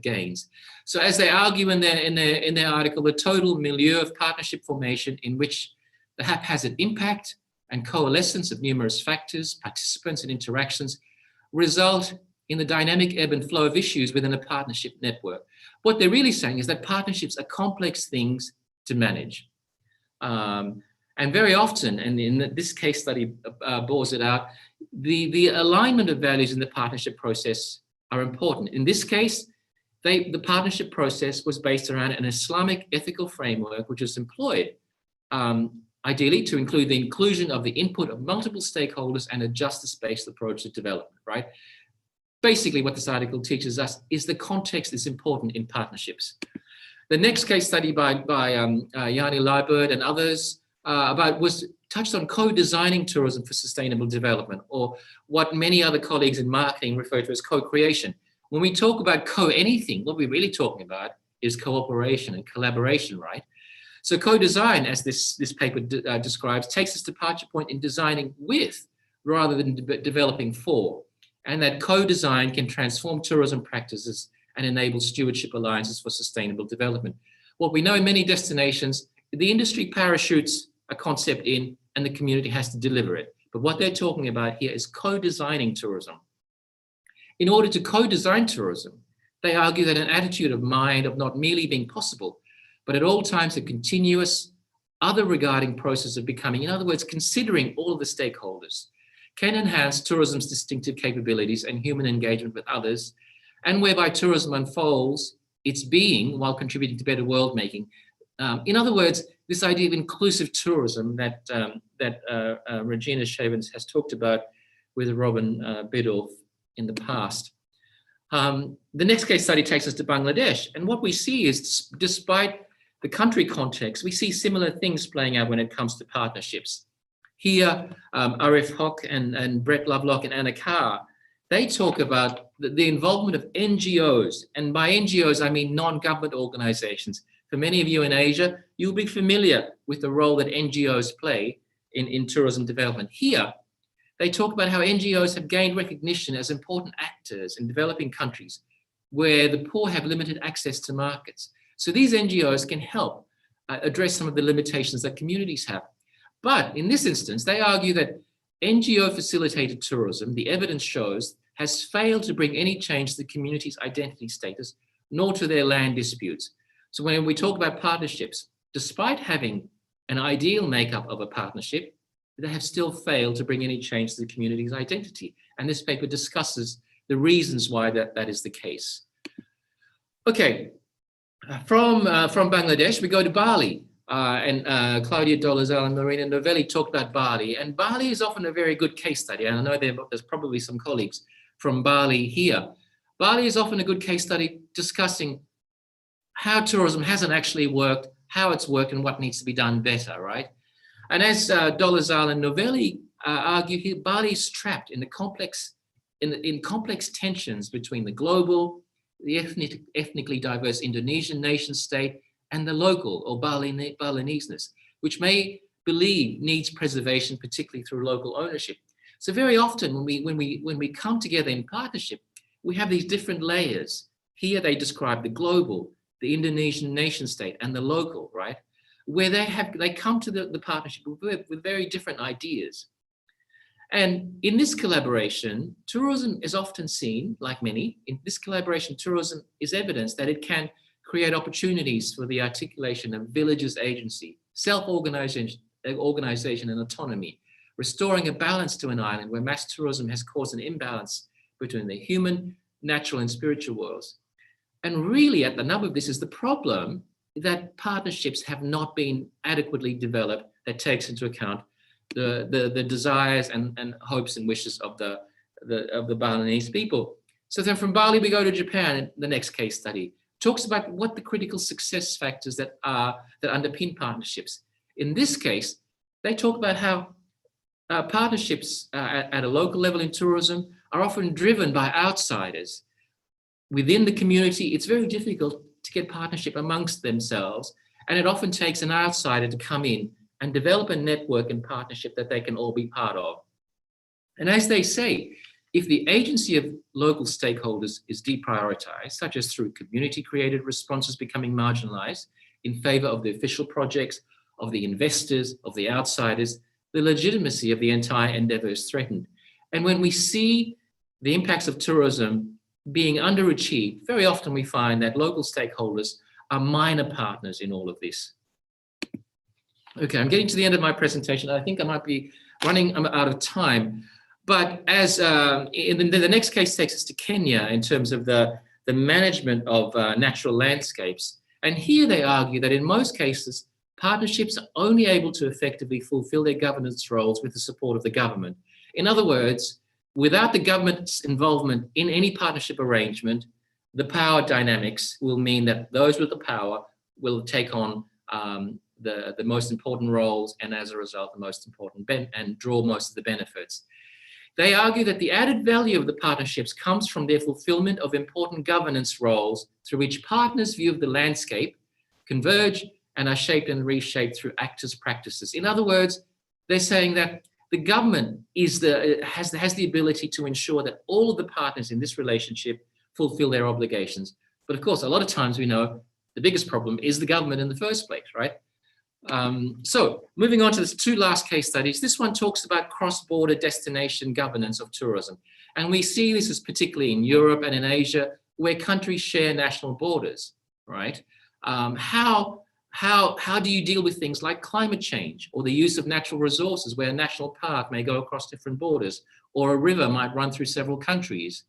gains. So as they argue in their article, the total milieu of partnership formation in which the haphazard impact and coalescence of numerous factors, participants, and interactions result in the dynamic ebb and flow of issues within a partnership network. What they're really saying is that partnerships are complex things to manage. And very often, and in this case study bores it out, the alignment of values in the partnership process are important. In this case, the partnership process was based around an Islamic ethical framework, which was employed ideally to include the inclusion of the input of multiple stakeholders and a justice-based approach to development, right? Basically, what this article teaches us is the context is important in partnerships. The next case study by Yanni Leibert and others was touched on co-designing tourism for sustainable development, or what many other colleagues in marketing refer to as co-creation. When we talk about co-anything, what we're really talking about is cooperation and collaboration, right? So co-design, as this paper describes, takes its departure point in designing with rather than developing for. And that co-design can transform tourism practices and enable stewardship alliances for sustainable development. What we know in many destinations, the industry parachutes a concept in and the community has to deliver it. But what they're talking about here is co-designing tourism. In order to co-design tourism, they argue that an attitude of mind of not merely being possible, but at all times a continuous, other regarding process of becoming, in other words, considering all of the stakeholders, can enhance tourism's distinctive capabilities and human engagement with others, and whereby tourism unfolds its being while contributing to better world making. In other words, this idea of inclusive tourism that Regina Scheyvens has talked about with Robin Biddulph in the past. The next case study takes us to Bangladesh, and what we see is, despite the country context, we see similar things playing out when it comes to partnerships. Here, Arif Hock and Brett Lovelock and Anna Carr, they talk about the involvement of NGOs, and by NGOs, I mean non-government organizations. For many of you in Asia, you'll be familiar with the role that NGOs play in tourism development. Here, they talk about how NGOs have gained recognition as important actors in developing countries where the poor have limited access to markets. So these NGOs can help address some of the limitations that communities have. But in this instance, they argue that NGO-facilitated tourism, the evidence shows, has failed to bring any change to the community's identity status, nor to their land disputes. So when we talk about partnerships, despite having an ideal makeup of a partnership, they have still failed to bring any change to the community's identity. And this paper discusses the reasons why that is the case. Okay, from Bangladesh, we go to Bali. And Claudia Dolezal and Marina Novelli talked about Bali, and Bali is often a very good case study. And I know there's probably some colleagues from Bali here. Bali is often a good case study discussing how tourism hasn't actually worked, how it's worked, and what needs to be done better, right? And as Dolezal and Novelli argue here, Bali is trapped in the complex tensions between the global, the ethnically diverse Indonesian nation state, and the local or Balinese-ness, which may believe needs preservation, particularly through local ownership. So very often when we come together in partnership, we have these different layers. Here they describe the global, the Indonesian nation state, and the local, right? Where they come to the partnership with very different ideas. And in this collaboration, tourism is often seen, like many, in this collaboration, tourism is evidence that it can create opportunities for the articulation of villages' agency, self-organization and autonomy, restoring a balance to an island where mass tourism has caused an imbalance between the human, natural, and spiritual worlds. And really, at the nub of this is the problem that partnerships have not been adequately developed that takes into account the desires and hopes and wishes of the Balinese people. So then from Bali, we go to Japan. The next case study talks about what the critical success factors that underpin partnerships. In this case, they talk about how partnerships at a local level in tourism are often driven by outsiders. Within the community, it's very difficult to get partnership amongst themselves, and it often takes an outsider to come in and develop a network and partnership that they can all be part of. And as they say, if the agency of local stakeholders is deprioritized, such as through community-created responses becoming marginalized in favor of the official projects, of the investors, of the outsiders, the legitimacy of the entire endeavor is threatened. And when we see the impacts of tourism being underachieved, very often we find that local stakeholders are minor partners in all of this. Okay, I'm getting to the end of my presentation. I think I might be running out of time. But as the next case takes us to Kenya in terms of the management of natural landscapes. And here they argue that in most cases, partnerships are only able to effectively fulfill their governance roles with the support of the government. In other words, without the government's involvement in any partnership arrangement, the power dynamics will mean that those with the power will take on the most important roles, and as a result, the most important and draw most of the benefits. They argue that the added value of the partnerships comes from their fulfillment of important governance roles through which partners' view of the landscape converge and are shaped and reshaped through actors' practices. In other words, they're saying that the government has the ability to ensure that all of the partners in this relationship fulfill their obligations. But of course, a lot of times we know the biggest problem is the government in the first place, right? So moving on to the two last case studies, this one talks about cross-border destination governance of tourism. And we see this as particularly in Europe and in Asia, where countries share national borders, right? How do you deal with things like climate change or the use of natural resources where a national park may go across different borders or a river might run through several countries?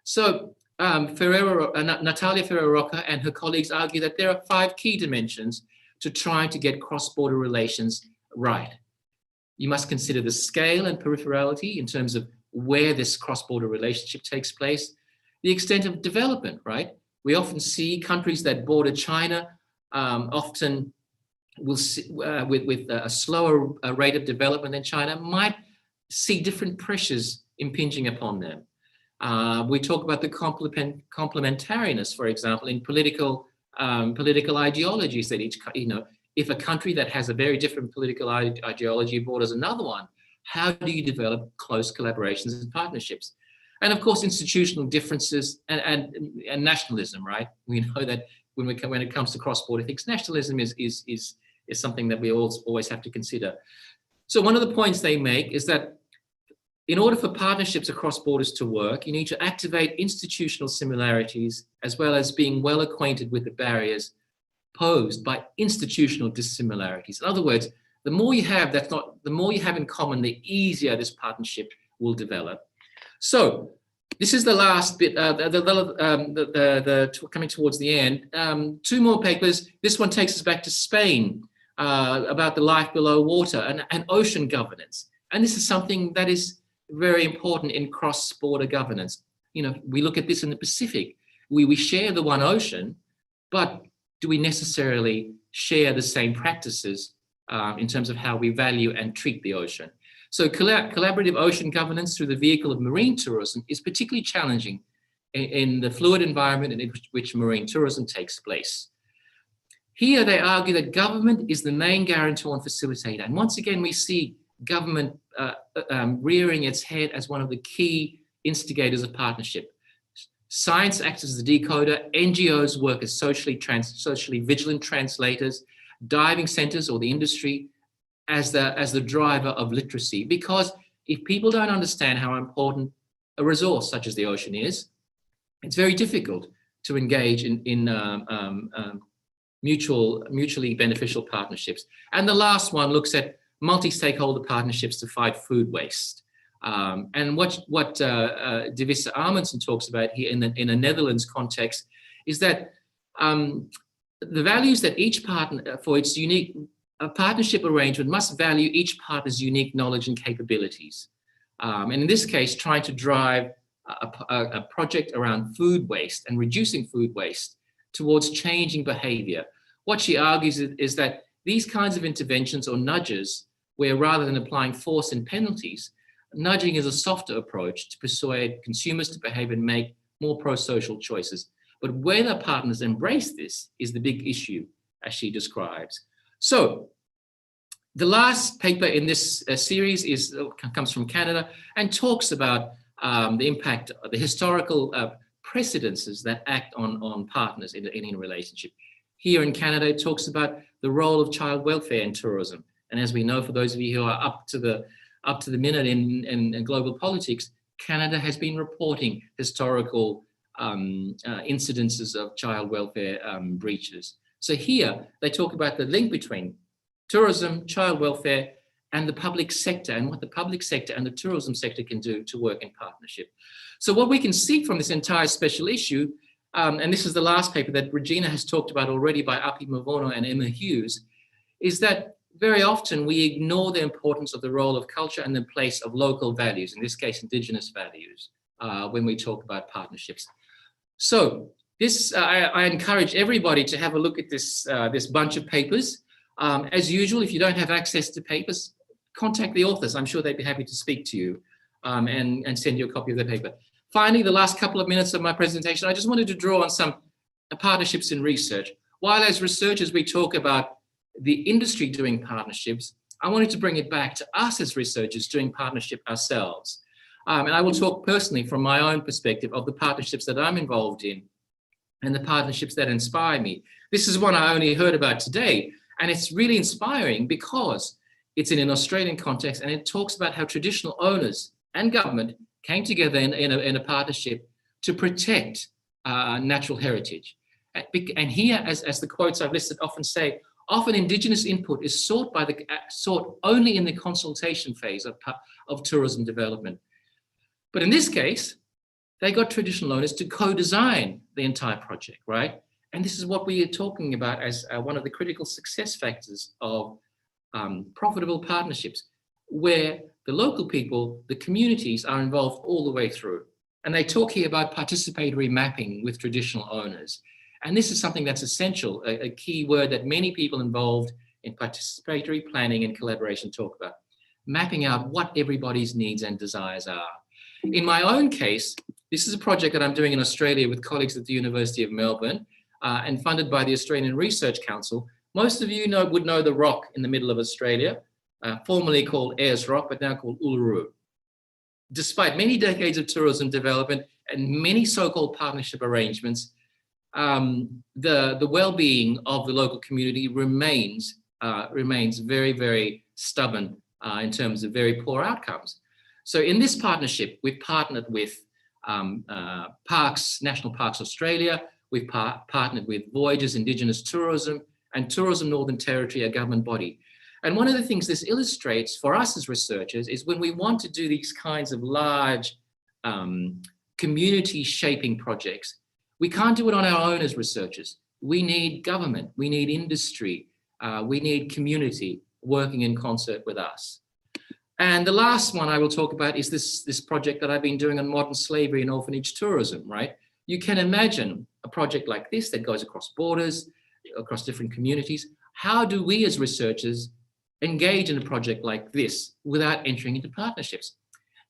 So Natalia Ferrer-Roca and her colleagues argue that there are 5 key dimensions to trying to get cross-border relations right. You must consider the scale and peripherality in terms of where this cross-border relationship takes place, the extent of development, right? We often see countries that border China often will see, with a slower rate of development than China might see different pressures impinging upon them. We talk about the complementariness, for example, in political ideologies that each, if a country that has a very different political ideology borders another one, how do you develop close collaborations and partnerships? And of course, institutional differences and nationalism, right? We know that when it comes to cross-border things, nationalism is something that we always have to consider. So one of the points they make is that in order for partnerships across borders to work, you need to activate institutional similarities as well as being well acquainted with the barriers posed by institutional dissimilarities. In other words, the more you have in common, the easier this partnership will develop. So this is the last bit, coming towards the end. 2 more papers. This one takes us back to Spain about the life below water and ocean governance. And this is something that is very important in cross-border governance. We look at this in the Pacific. We share the one ocean, but do we necessarily share the same practices in terms of how we value and treat the ocean? So collaborative ocean governance through the vehicle of marine tourism is particularly challenging in the fluid environment in which marine tourism takes place. Here they argue that government is the main guarantor and facilitator. And once again, we see government rearing its head as one of the key instigators of partnership. Science acts as the decoder. NGOs work as socially vigilant translators. Diving centers or the industry as the driver of literacy. Because if people don't understand how important a resource such as the ocean is, it's very difficult to engage in mutually beneficial partnerships. And the last one looks at multi-stakeholder partnerships to fight food waste. And what Divisa Amundsen talks about here in a Netherlands context is that the values that each partner, for its unique partnership arrangement, must value each partner's unique knowledge and capabilities. And in this case, trying to drive a project around food waste and reducing food waste towards changing behavior. What she argues is that these kinds of interventions or nudges, where rather than applying force and penalties, nudging is a softer approach to persuade consumers to behave and make more pro-social choices. But whether partners embrace this is the big issue, as she describes. So the last paper in this series comes from Canada and talks about the impact, the historical precedences that act on partners in a relationship. Here in Canada, it talks about the role of child welfare in tourism. And as we know, for those of you who are up to the minute in global politics, Canada has been reporting historical incidences of child welfare breaches. So here they talk about the link between tourism, child welfare, and the public sector, and what the public sector and the tourism sector can do to work in partnership. So what we can see from this entire special issue, and this is the last paper that Regina has talked about already by Api Mavono and Emma Hughes, is that very often we ignore the importance of the role of culture and the place of local values, in this case, Indigenous values, when we talk about partnerships. So this, I encourage everybody to have a look at this, this bunch of papers. As usual, if you don't have access to papers, contact the authors. I'm sure they'd be happy to speak to you and send you a copy of the paper. Finally, the last couple of minutes of my presentation, I just wanted to draw on some partnerships in research. While as researchers we talk about the industry doing partnerships, I wanted to bring it back to us as researchers doing partnership ourselves. And I will talk personally from my own perspective of the partnerships that I'm involved in and the partnerships that inspire me. This is one I only heard about today, and it's really inspiring because it's in an Australian context, and it talks about how traditional owners and government came together in a partnership to protect natural heritage. And here, as the quotes I've listed often say, often Indigenous input is sought only in the consultation phase of tourism development. But in this case, they got traditional owners to co-design the entire project, right? And this is what we are talking about as one of the critical success factors of profitable partnerships, where the local people, the communities are involved all the way through. And they talk here about participatory mapping with traditional owners. And this is something that's essential, a key word that many people involved in participatory planning and collaboration talk about, mapping out what everybody's needs and desires are. In my own case, this is a project that I'm doing in Australia with colleagues at the University of Melbourne and funded by the Australian Research Council. Most of you would know the rock in the middle of Australia, formerly called Ayers Rock, but now called Uluru. Despite many decades of tourism development and many so-called partnership arrangements, the well-being of the local community remains very, very stubborn in terms of very poor outcomes. So in this partnership, we've partnered with National Parks Australia, we've partnered with Voyages Indigenous Tourism, and Tourism Northern Territory, a government body. And one of the things this illustrates for us as researchers is when we want to do these kinds of large community shaping projects, we can't do it on our own as researchers. We need government, we need industry, we need community working in concert with us. And the last one I will talk about is this project that I've been doing on modern slavery and orphanage tourism, right? You can imagine a project like this that goes across borders, across different communities. How do we as researchers engage in a project like this without entering into partnerships?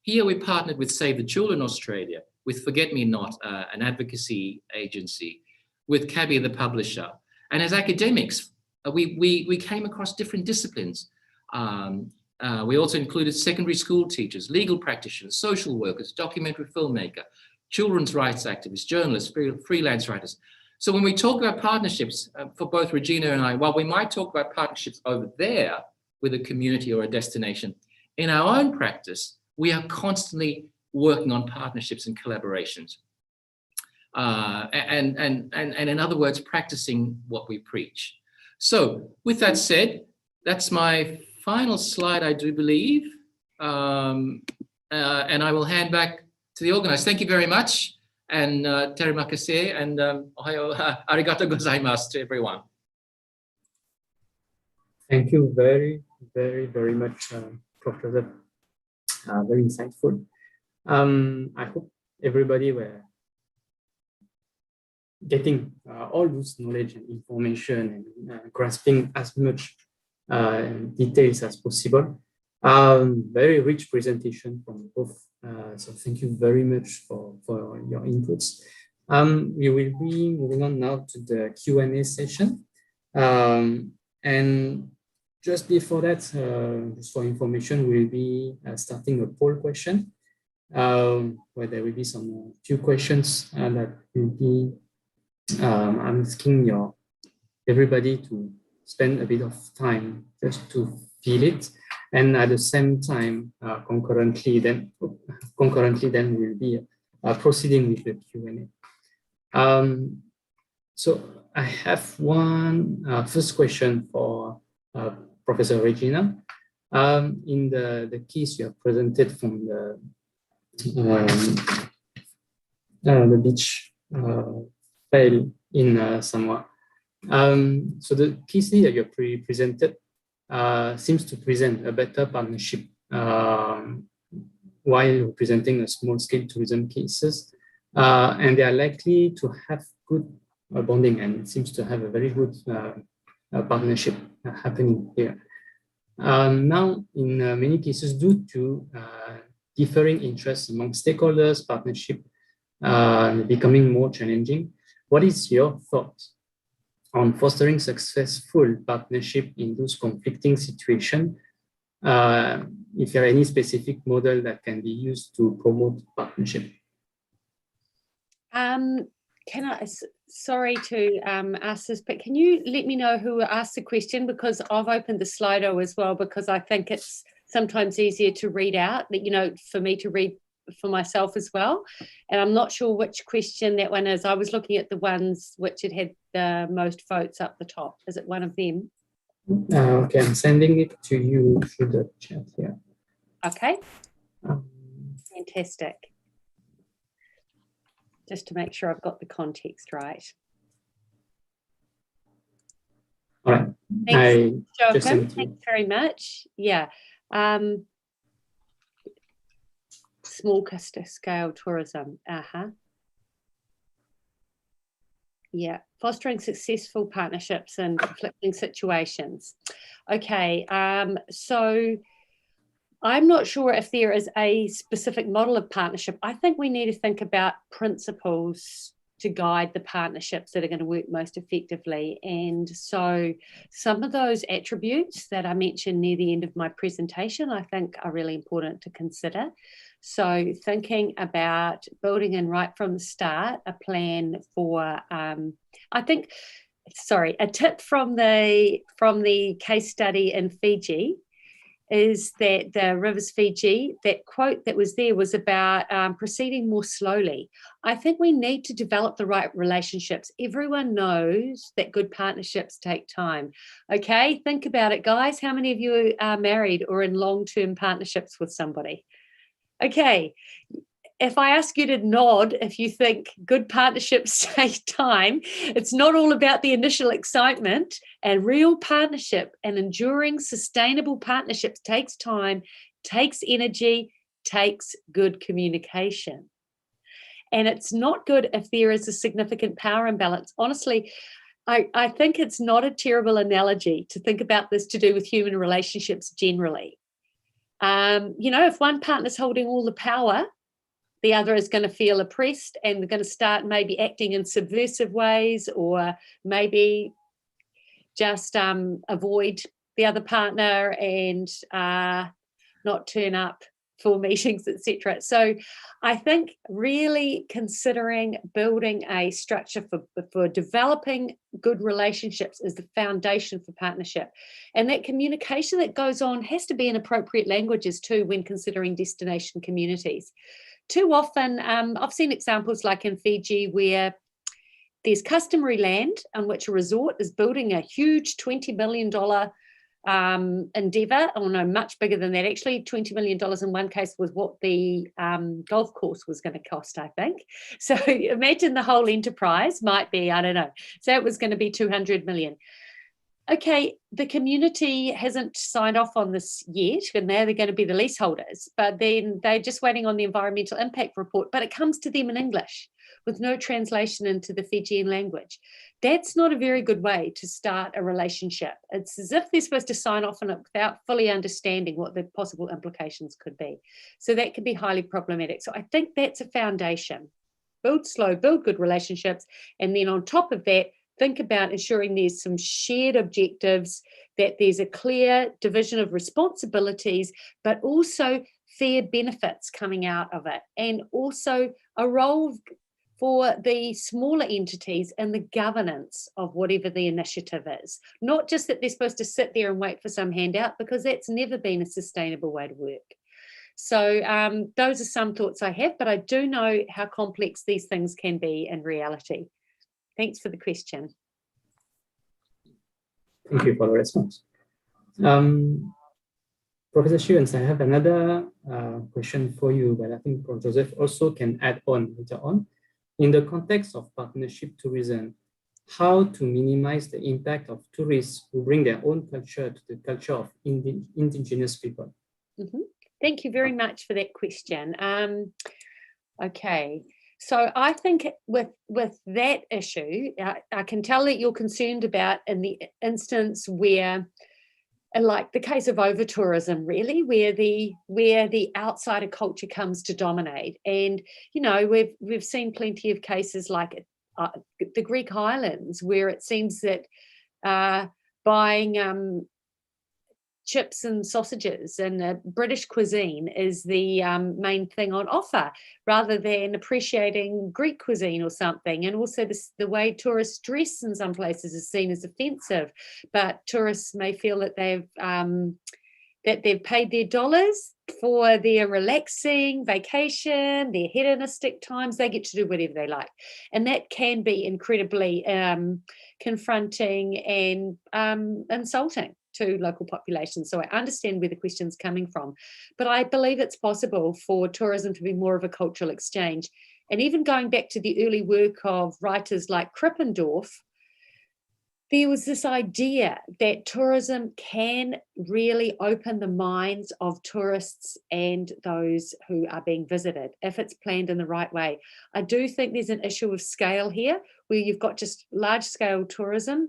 Here we partnered with Save the Children Australia, with Forget Me Not, an advocacy agency, with Cabby the publisher. And as academics, we came across different disciplines. We also included secondary school teachers, legal practitioners, social workers, documentary filmmaker, children's rights activists, journalists, freelance writers. So when we talk about partnerships, for both Regina and I, while we might talk about partnerships over there with a community or a destination, in our own practice, we are constantly working on partnerships and collaborations. And in other words, practicing what we preach. So with that said, that's my final slide, I do believe. And I will hand back to the organizer. Thank you very much. And terima kasih and ohayo arigatou gozaimasu to everyone. Thank you very, very, very much, Prof. Joseph. Very insightful. I hope everybody were getting all this knowledge and information and grasping as much details as possible. Very rich presentation from both. So thank you very much for your inputs. We will be moving on now to the Q&A session. And just before that, just for information, we'll be starting a poll question where there will be some few questions that will be asking everybody to spend a bit of time just to fill it, and at the same time, concurrently, then we'll be proceeding with the Q&A. So I have one first question for Professor Regina. In the case you have presented from the beach fail in Samoa. So the case that you have presented seems to present a better partnership while presenting a small-scale tourism cases, and they are likely to have good bonding, and it seems to have a very good partnership happening here. Now, in many cases, due to differing interests among stakeholders, partnership becoming more challenging, what is your thought on fostering successful partnership in those conflicting situations? If there are any specific model that can be used to promote partnership? Sorry to ask this, but can you let me know who asked the question? Because I've opened the Slido as well, because I think it's sometimes easier to read out, for me to read for myself as well. And I'm not sure which question that one is. I was looking at the ones which had the most votes up the top. Is it one of them? Okay, I'm sending it to you through the chat here. Okay. Fantastic. Just to make sure I've got the context right. All right. Thanks, Joachim. Thanks very much. Yeah. Small scale tourism. Yeah. Fostering successful partnerships in conflicting situations. Okay. So I'm not sure if there is a specific model of partnership. I think we need to think about principles to guide the partnerships that are going to work most effectively. And so some of those attributes that I mentioned near the end of my presentation, I think are really important to consider. So thinking about building in right from the start a plan for, a tip from the case study in Fiji is that the Rivers Fiji, that quote that was there was about proceeding more slowly. I think we need to develop the right relationships. Everyone knows that good partnerships take time. Okay, think about it, guys. How many of you are married or in long-term partnerships with somebody? Okay, if I ask you to nod, if you think good partnerships take time, it's not all about the initial excitement. And real partnership and enduring sustainable partnerships takes time, takes energy, takes good communication. And it's not good if there is a significant power imbalance. Honestly, I think it's not a terrible analogy to think about this to do with human relationships generally. If one partner's holding all the power, the other is going to feel oppressed and they're going to start maybe acting in subversive ways, or maybe just avoid the other partner and not turn up for meetings, etc. So I think really considering building a structure for developing good relationships is the foundation for partnership. And that communication that goes on has to be in appropriate languages too when considering destination communities. Too often, I've seen examples like in Fiji where there's customary land on which a resort is building a huge $20 million endeavour, or no, much bigger than that actually. $20 million in one case was what the golf course was going to cost, I think. So imagine the whole enterprise might be, I don't know, so it was going to be 200 million. Okay, the community hasn't signed off on this yet, and they're going to be the leaseholders, but then they're just waiting on the environmental impact report, but it comes to them in English with no translation into the Fijian language. That's not a very good way to start a relationship. It's as if they're supposed to sign off on it without fully understanding what the possible implications could be. So that can be highly problematic. So I think that's a foundation. Build slow, build good relationships, and then on top of that, think about ensuring there's some shared objectives, that there's a clear division of responsibilities, but also fair benefits coming out of it, and also a role for the smaller entities in the governance of whatever the initiative is. Not just that they're supposed to sit there and wait for some handout, because that's never been a sustainable way to work. So those are some thoughts I have, but I do know how complex these things can be in reality. Thanks for the question. Thank you for the response. Professor Scheyvens, I have another question for you, but I think Prof. Joseph also can add on later on. In the context of partnership tourism, how to minimize the impact of tourists who bring their own culture to the culture of indigenous people? Mm-hmm. Thank you very much for that question. Okay. So I think with that issue, I can tell that you're concerned about in the instance where, like the case of over-tourism, really, where the outsider culture comes to dominate. And, you know, we've seen plenty of cases like the Greek islands, where it seems that buying chips and sausages and British cuisine is the main thing on offer, rather than appreciating Greek cuisine or something. And also the way tourists dress in some places is seen as offensive, but tourists may feel that they've paid their dollars for their relaxing vacation, their hedonistic times. They get to do whatever they like, and that can be incredibly confronting and insulting to local populations. So I understand where the question's coming from, but I believe it's possible for tourism to be more of a cultural exchange. And even going back to the early work of writers like Krippendorf, there was this idea that tourism can really open the minds of tourists and those who are being visited if it's planned in the right way. I do think there's an issue of scale here, where you've got just large-scale tourism.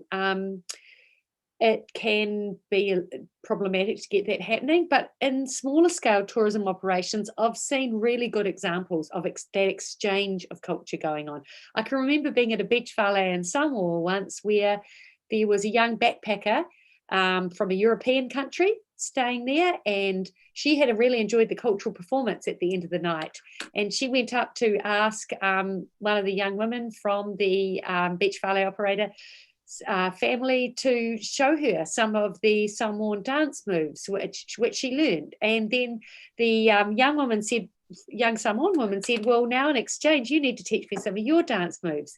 It can be problematic to get that happening, but in smaller scale tourism operations, I've seen really good examples of that exchange of culture going on. I can remember being at a beach valet in Samoa once, where there was a young backpacker from a European country staying there, and she had really enjoyed the cultural performance at the end of the night. And she went up to ask one of the young women from the beach valet operator family to show her some of the Samoan dance moves, which she learned. And then the young Samoan woman said, well, now in exchange, you need to teach me some of your dance moves.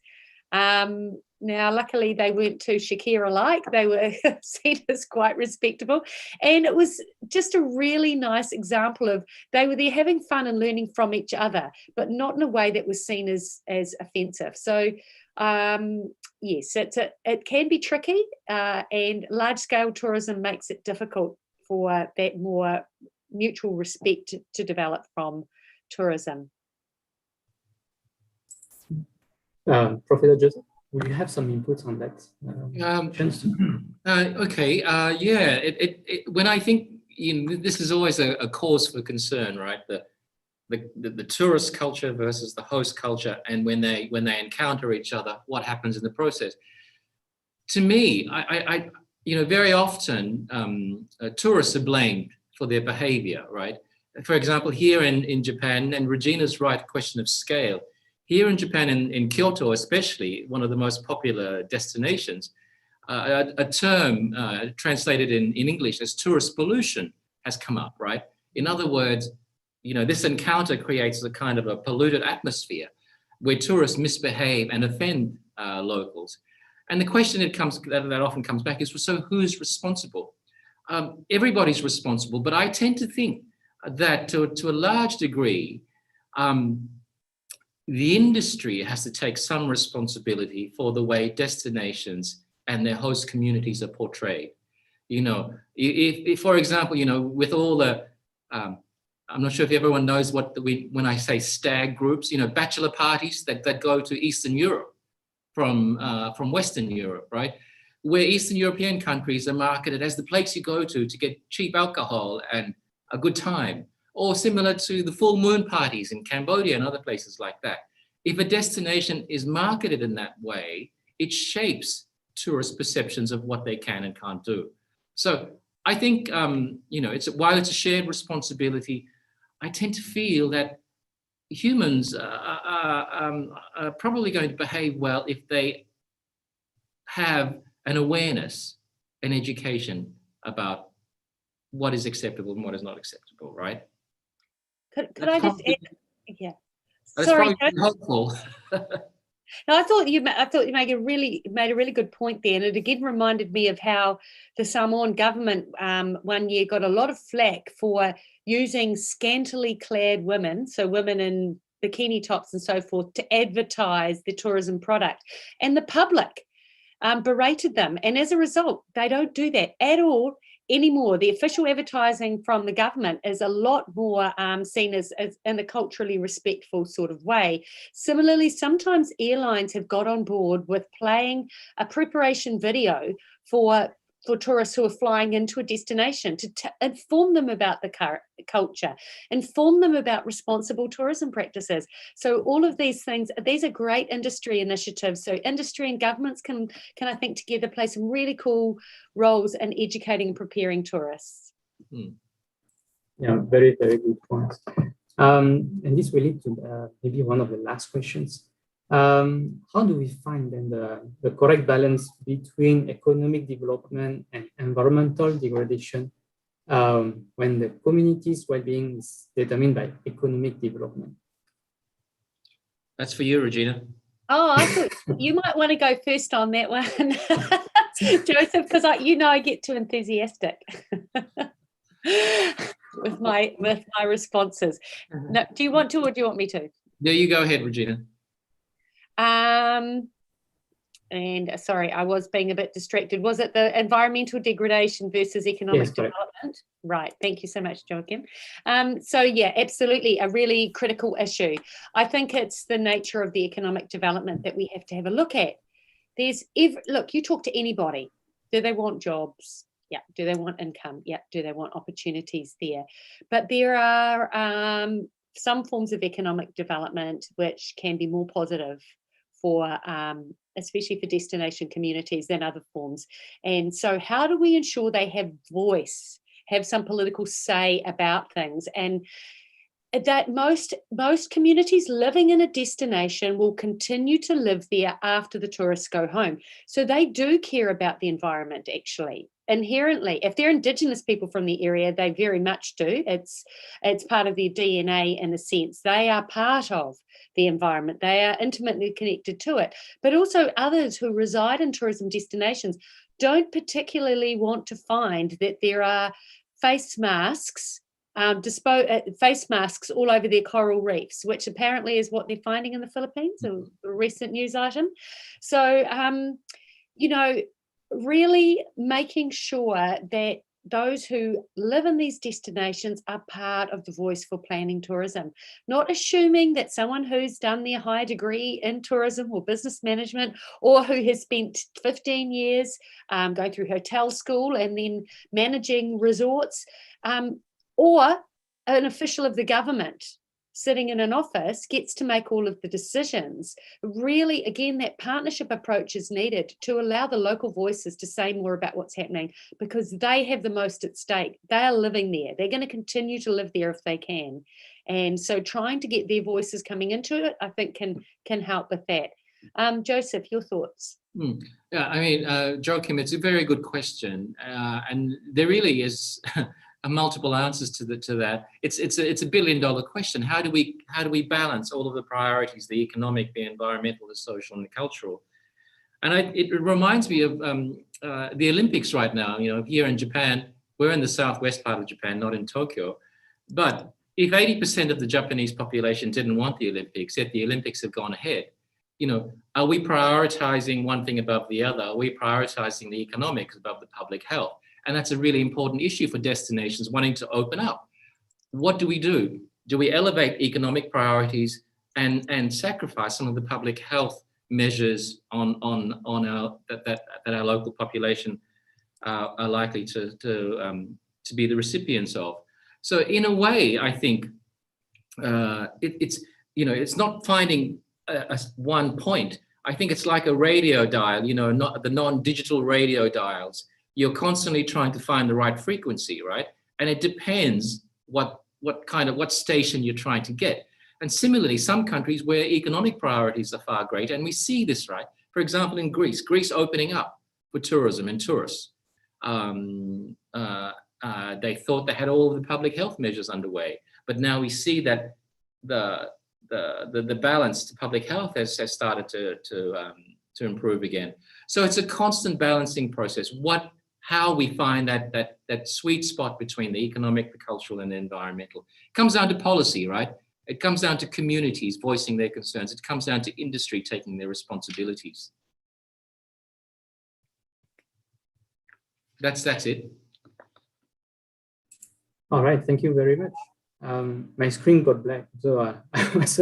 Now, luckily, they weren't too Shakira-like. They were seen as quite respectable. And it was just a really nice example of they were there having fun and learning from each other, but not in a way that was seen as offensive. So, yes, it can be tricky, and large-scale tourism makes it difficult for that more mutual respect to develop from tourism. Professor Joseph, would you have some input on that? Okay, yeah. When I think, this is always a cause for concern, right? The tourist culture versus the host culture, and when they encounter each other, what happens in the process? To me, I very often tourists are blamed for their behavior, right? for example, here in Japan, and Regina's right, question of scale. Here in Japan, in Kyoto especially, one of the most popular destinations, a term translated in English as tourist pollution has come up, right? In other words, this encounter creates a kind of a polluted atmosphere where tourists misbehave and offend locals. And the question that often comes back is, so who's responsible? Everybody's responsible, but I tend to think that to a large degree, the industry has to take some responsibility for the way destinations and their host communities are portrayed. If for example, with all the, I'm not sure if everyone knows when I say stag groups, bachelor parties that go to Eastern Europe from Western Europe, right? Where Eastern European countries are marketed as the place you go to get cheap alcohol and a good time, or similar to the full moon parties in Cambodia and other places like that. If a destination is marketed in that way, it shapes tourist perceptions of what they can and can't do. So I think, while it's a shared responsibility, I tend to feel that humans are probably going to behave well if they have an awareness, an education about what is acceptable and what is not acceptable, right? Could I just add? Yeah. That's Sorry, probably hopeful. No, I thought you made a really good point there, and it again reminded me of how the Samoan government one year got a lot of flack for using scantily clad women, so women in bikini tops and so forth, to advertise the tourism product, and the public berated them, and as a result, they don't do that at all anymore. The official advertising from the government is a lot more seen as in a culturally respectful sort of way. Similarly, sometimes airlines have got on board with playing a preparation video for tourists who are flying into a destination to inform them about the culture, inform them about responsible tourism practices. So all of these things, these are great industry initiatives. So industry and governments can I think together play some really cool roles in educating and preparing tourists. Yeah, very, very good points. And this will lead to maybe one of the last questions. How do we find then the correct balance between economic development and environmental degradation when the community's well-being is determined by economic development? That's for you, Regina. Oh, I thought you might want to go first on that one, Joseph, because I get too enthusiastic with my responses. No, do you want to, or do you want me to? Yeah, you go ahead, Regina. And sorry, I was being a bit distracted. Was it the environmental degradation versus economic development? Right. Thank you so much, Joachim. So yeah, absolutely, a really critical issue. I think it's the nature of the economic development that we have to have a look at. Look, you talk to anybody. Do they want jobs? Yeah. Do they want income? Yeah. Do they want opportunities there? But there are some forms of economic development which can be more positive for especially for destination communities than other forms. And so how do we ensure they have voice, have some political say about things? And that most communities living in a destination will continue to live there after the tourists go home. So they do care about the environment, actually. Inherently, if they're Indigenous people from the area, they very much do. It's part of their DNA in a sense. They are part of the environment. They are intimately connected to it. But also others who reside in tourism destinations don't particularly want to find that there are face masks all over their coral reefs, which apparently is what they're finding in the Philippines, a recent news item. So, really making sure that those who live in these destinations are part of the voice for planning tourism, not assuming that someone who's done their higher degree in tourism or business management, or who has spent 15 years going through hotel school and then managing resorts, or an official of the government sitting in an office gets to make all of the decisions. Really, again, that partnership approach is needed to allow the local voices to say more about what's happening, because they have the most at stake. They are living there. They're going to continue to live there if they can. And so trying to get their voices coming into it, I think can help with that. Joseph, your thoughts? Yeah, I mean, Joachim, it's a very good question, and there really is multiple answers to that. It's a $1 billion question. How do we balance all of the priorities, the economic, the environmental, the social, and the cultural? And it reminds me of the Olympics right now. You know, here in Japan, we're in the southwest part of Japan, not in Tokyo, but if 80% of the Japanese population didn't want the Olympics, yet the Olympics have gone ahead, you know, are we prioritizing one thing above the other? Are we prioritizing the economics above the public health? And that's a really important issue for destinations wanting to open up. What do? Do we elevate economic priorities and sacrifice some of the public health measures on our that our local population are likely to be the recipients of? So in a way, I think it's not finding one point. I think it's like a radio dial, you know, not the non-digital radio dials. You're constantly trying to find the right frequency, right? And it depends what station you're trying to get. And similarly, some countries where economic priorities are far greater, and we see this, right? For example, in Greece opening up for tourism and tourists. They thought they had all of the public health measures underway, but now we see that the balance to public health has started to improve again. So it's a constant balancing process. How we find that sweet spot between the economic, the cultural, and the environmental. It comes down to policy, right? It comes down to communities voicing their concerns. It comes down to industry taking their responsibilities. That's it. All right, thank you very much. My screen got black, so I was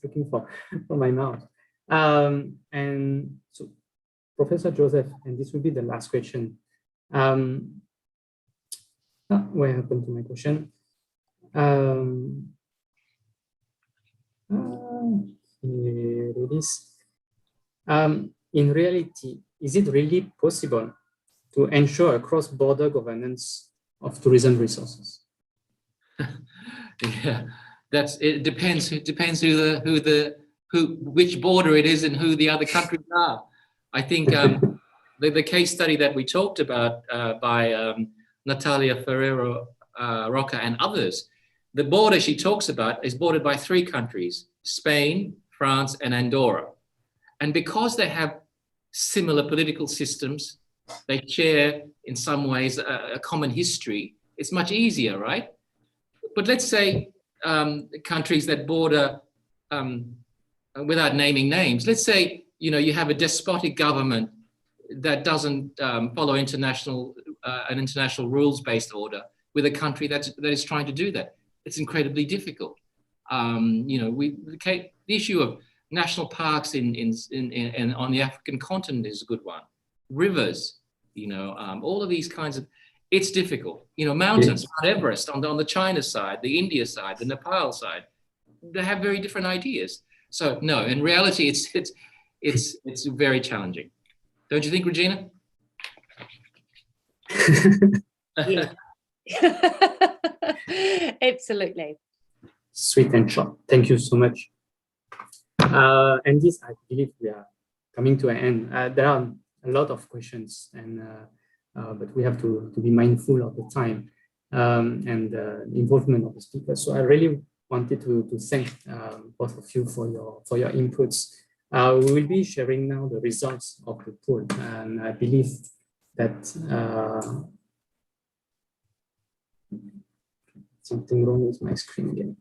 looking for my mouse. And so, Professor Joseph, and this will be the last question. What happened to my question? Here it is. In reality, is it really possible to ensure a cross-border governance of tourism resources? Yeah, it depends. It depends which border it is and who the other countries are. I think the case study that we talked about by Natalia Ferrero Roca and others, the border she talks about is bordered by 3 countries: Spain, France, and Andorra. And because they have similar political systems, they share in some ways a common history, it's much easier, right? But let's say countries that border, without naming names, let's say, you know, you have a despotic government that doesn't follow an international rules-based order with a country that is trying to do that. It's incredibly difficult. You know, the issue of national parks on the African continent is a good one. Rivers, you know, all of these kinds of, it's difficult. You know, mountains, Mount Everest on the China side, the India side, the Nepal side, they have very different ideas. So no, in reality, it's very challenging. Don't you think, Regina? Yeah. Absolutely. Sweet and short. Thank you so much. And this, I believe we are coming to an end. There are a lot of questions, and but we have to be mindful of the time and the involvement of the speakers. So I really wanted to thank both of you for your inputs. We will be sharing now the results of the poll, and I believe that something wrong with my screen again.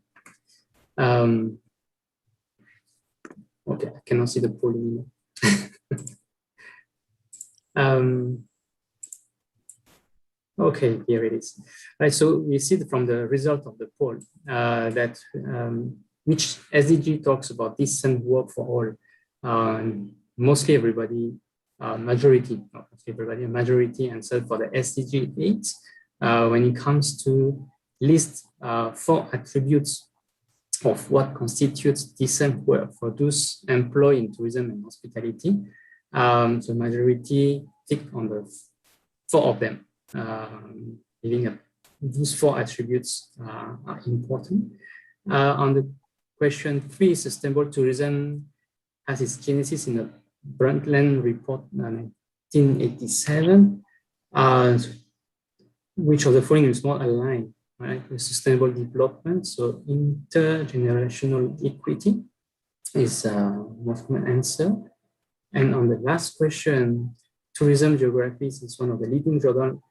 Okay, I cannot see the poll anymore. Okay, here it is. Right, so we see from the result of the poll that which SDG talks about decent work for all. Mostly everybody, majority answered for the SDG 8. When it comes to list 4 attributes of what constitutes decent work for those employed in tourism and hospitality. So majority tick on the 4 of them, meaning those 4 attributes are important. On the question 3, sustainable tourism has its genesis in the Brundtland Report 1987. Which of the following is not aligned, right, with sustainable development? So intergenerational equity is most common answer. And on the last question, tourism geographies is one of the leading journals.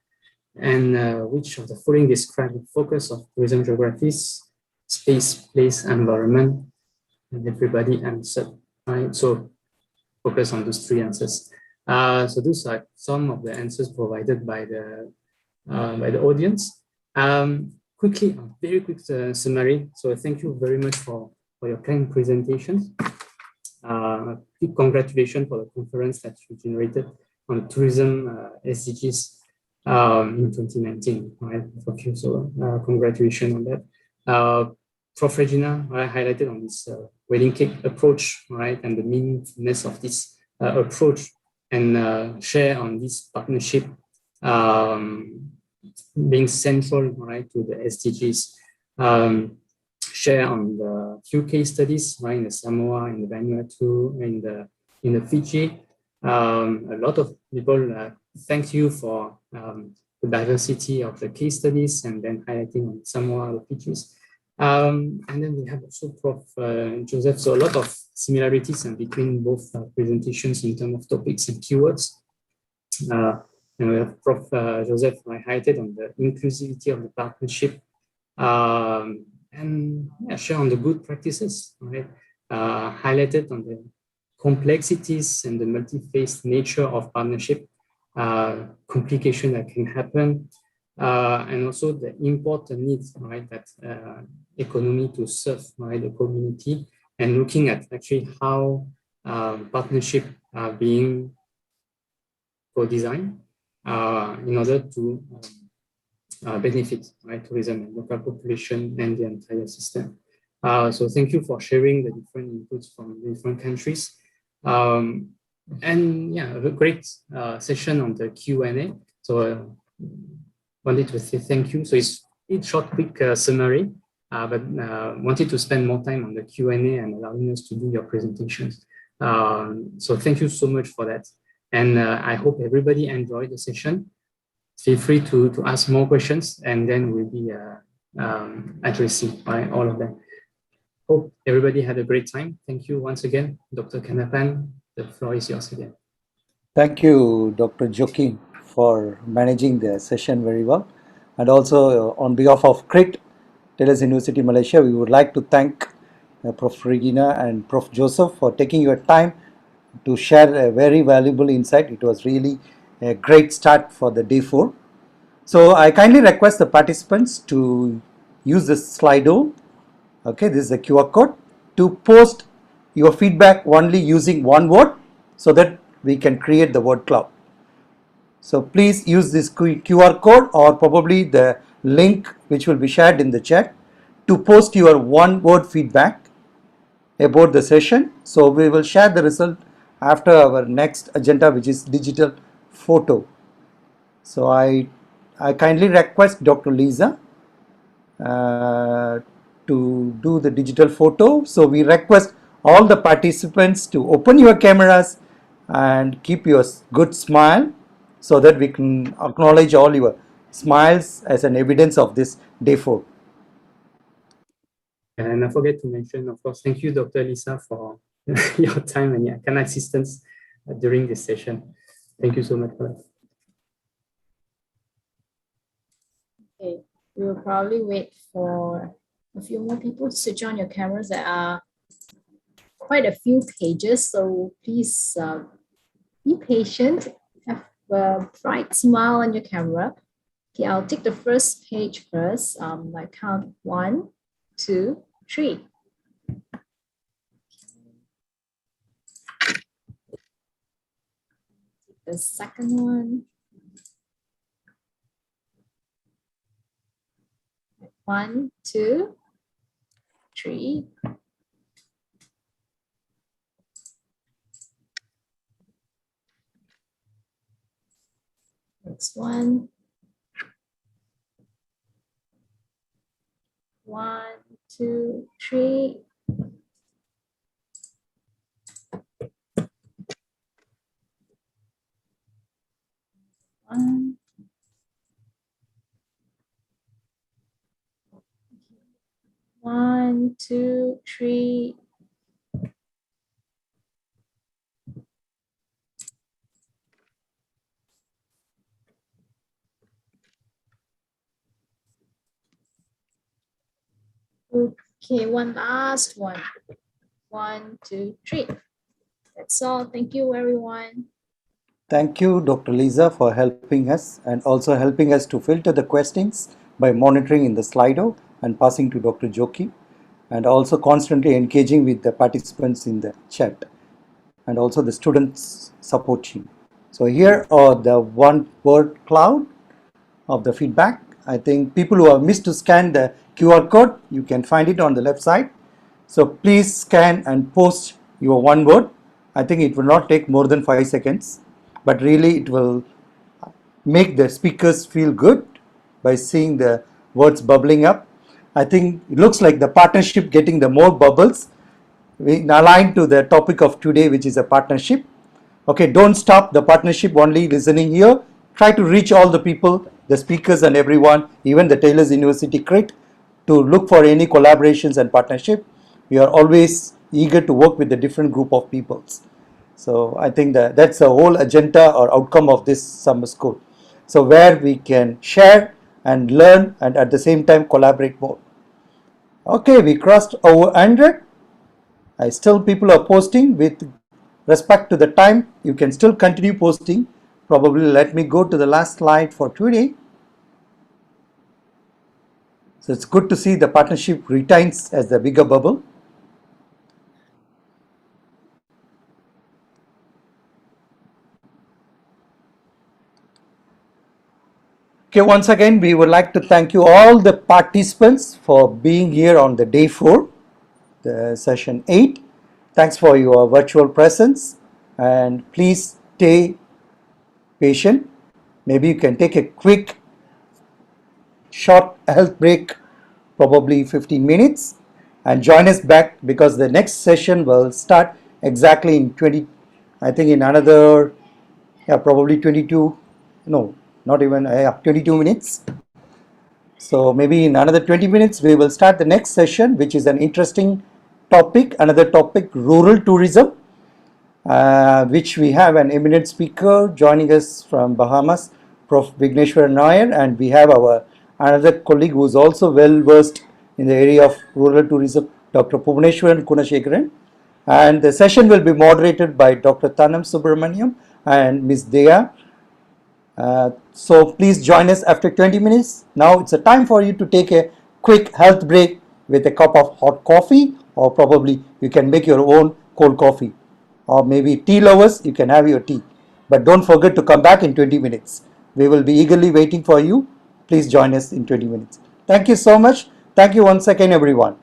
And which of the following describe the focus of tourism geographies? Space, place, environment. And everybody answered, right? So focus on those 3 answers. So those are some of the answers provided by the audience. Quickly, a very quick summary. So thank you very much for your kind presentations. Big congratulations for the conference that you generated on tourism SDGs in 2019. Right? So congratulations on that. Prof. Regina highlighted on this wedding cake approach, right, and the meaningfulness of this approach, and share on this partnership being central, right, to the SDGs. Share on the few case studies, right, in the Samoa, in the Vanuatu, in the Fiji. A lot of people thank you for the diversity of the case studies, and then highlighting on Samoa, the Fijis. And then we have also Prof. Joseph. So a lot of similarities between both presentations in terms of topics and keywords. And we have Prof. Joseph highlighted on the inclusivity of the partnership, and share on the good practices, right? Highlighted on the complexities and the multi-phase nature of partnership, complication that can happen, and also the important needs, right, that economy to serve, right, the community, and looking at actually how partnership are being co-designed in order to benefit, right, tourism and local population and the entire system. So thank you for sharing the different inputs from different countries. And yeah, a great session on the Q&A. So wanted to say thank you. So it's short, quick summary, but wanted to spend more time on the Q&A and allowing us to do your presentations. So thank you so much for that. And I hope everybody enjoyed the session. Feel free to ask more questions, and then we'll be addressing, right, all of them. Hope everybody had a great time. Thank you once again, Dr. Kanapan. The floor is yours again. Thank you, Dr. Joaquin, for managing the session very well. And also on behalf of CRiT, Teles University Malaysia, we would like to thank Prof. Regina and Prof. Joseph for taking your time to share a very valuable insight. It was really a great start for the day 4. So I kindly request the participants to use this Slido. Okay, this is a QR code, to post your feedback only using one word so that we can create the word cloud. So please use this QR code or probably the link which will be shared in the chat to post your one word feedback about the session. So we will share the result after our next agenda, which is digital photo. So I kindly request Dr. Lisa to do the digital photo. So we request all the participants to open your cameras and keep your good smile so that we can acknowledge all your smiles as an evidence of this day 4. And I forget to mention, of course, thank you, Dr. Lisa, for your time and your kind assistance during this session. Thank you so much for that. Okay, we will probably wait for a few more people to switch on your cameras. There are quite a few pages, so please be patient. Have a bright smile on your camera. Okay, I'll take the first page first. I count 1, 2, 3. The second one. 1, 2, 3. Next one. 1, 2, 3. One. 1, 2, 3. Okay, one last one. 1, 2, 3. That's all. Thank you, everyone. Thank you, Dr. Lisa, for helping us and also helping us to filter the questions by monitoring in the Slido and passing to Dr. Joki, and also constantly engaging with the participants in the chat and also the students support team. So here are the one word cloud of the feedback. I think people who have missed to scan the QR code, you can find it on the left side. So please scan and post your one word. I think it will not take more than 5 seconds, but really it will make the speakers feel good by seeing the words bubbling up. I think it looks like the partnership getting the more bubbles aligned to the topic of today, which is a partnership. Okay, don't stop the partnership only listening here. Try to reach all the people, the speakers and everyone, even the Taylor's University CRiT, to look for any collaborations and partnership. We are always eager to work with a different group of peoples. So I think that's the whole agenda or outcome of this summer school. So where we can share and learn and at the same time collaborate more. Okay, we crossed over 100. Still people are posting with respect to the time. You can still continue posting. Probably let me go to the last slide for today. So it's good to see the partnership retains as the bigger bubble. Okay, once again, we would like to thank you all the participants for being here on the day 4, the session 8. Thanks for your virtual presence and please stay patient. Maybe you can take a quick short health break, probably 15 minutes, and join us back because the next session will start exactly in 20, I think in another, probably 22, no, not even, 22 minutes. So maybe in another 20 minutes, we will start the next session, which is an interesting topic, another topic, rural tourism, which we have an eminent speaker joining us from Bahamas, Prof. Vigneshwar Nair, and we have our another colleague who is also well versed in the area of rural tourism, Dr. Bhuvaneshwaran Kunashekaran. And the session will be moderated by Dr. Tanam Subramaniam and Ms. Dea. So please join us after 20 minutes. Now it's a time for you to take a quick health break with a cup of hot coffee, or probably you can make your own cold coffee, or maybe tea lovers, you can have your tea. But don't forget to come back in 20 minutes. We will be eagerly waiting for you. Please join us in 20 minutes. Thank you so much. Thank you once again, everyone.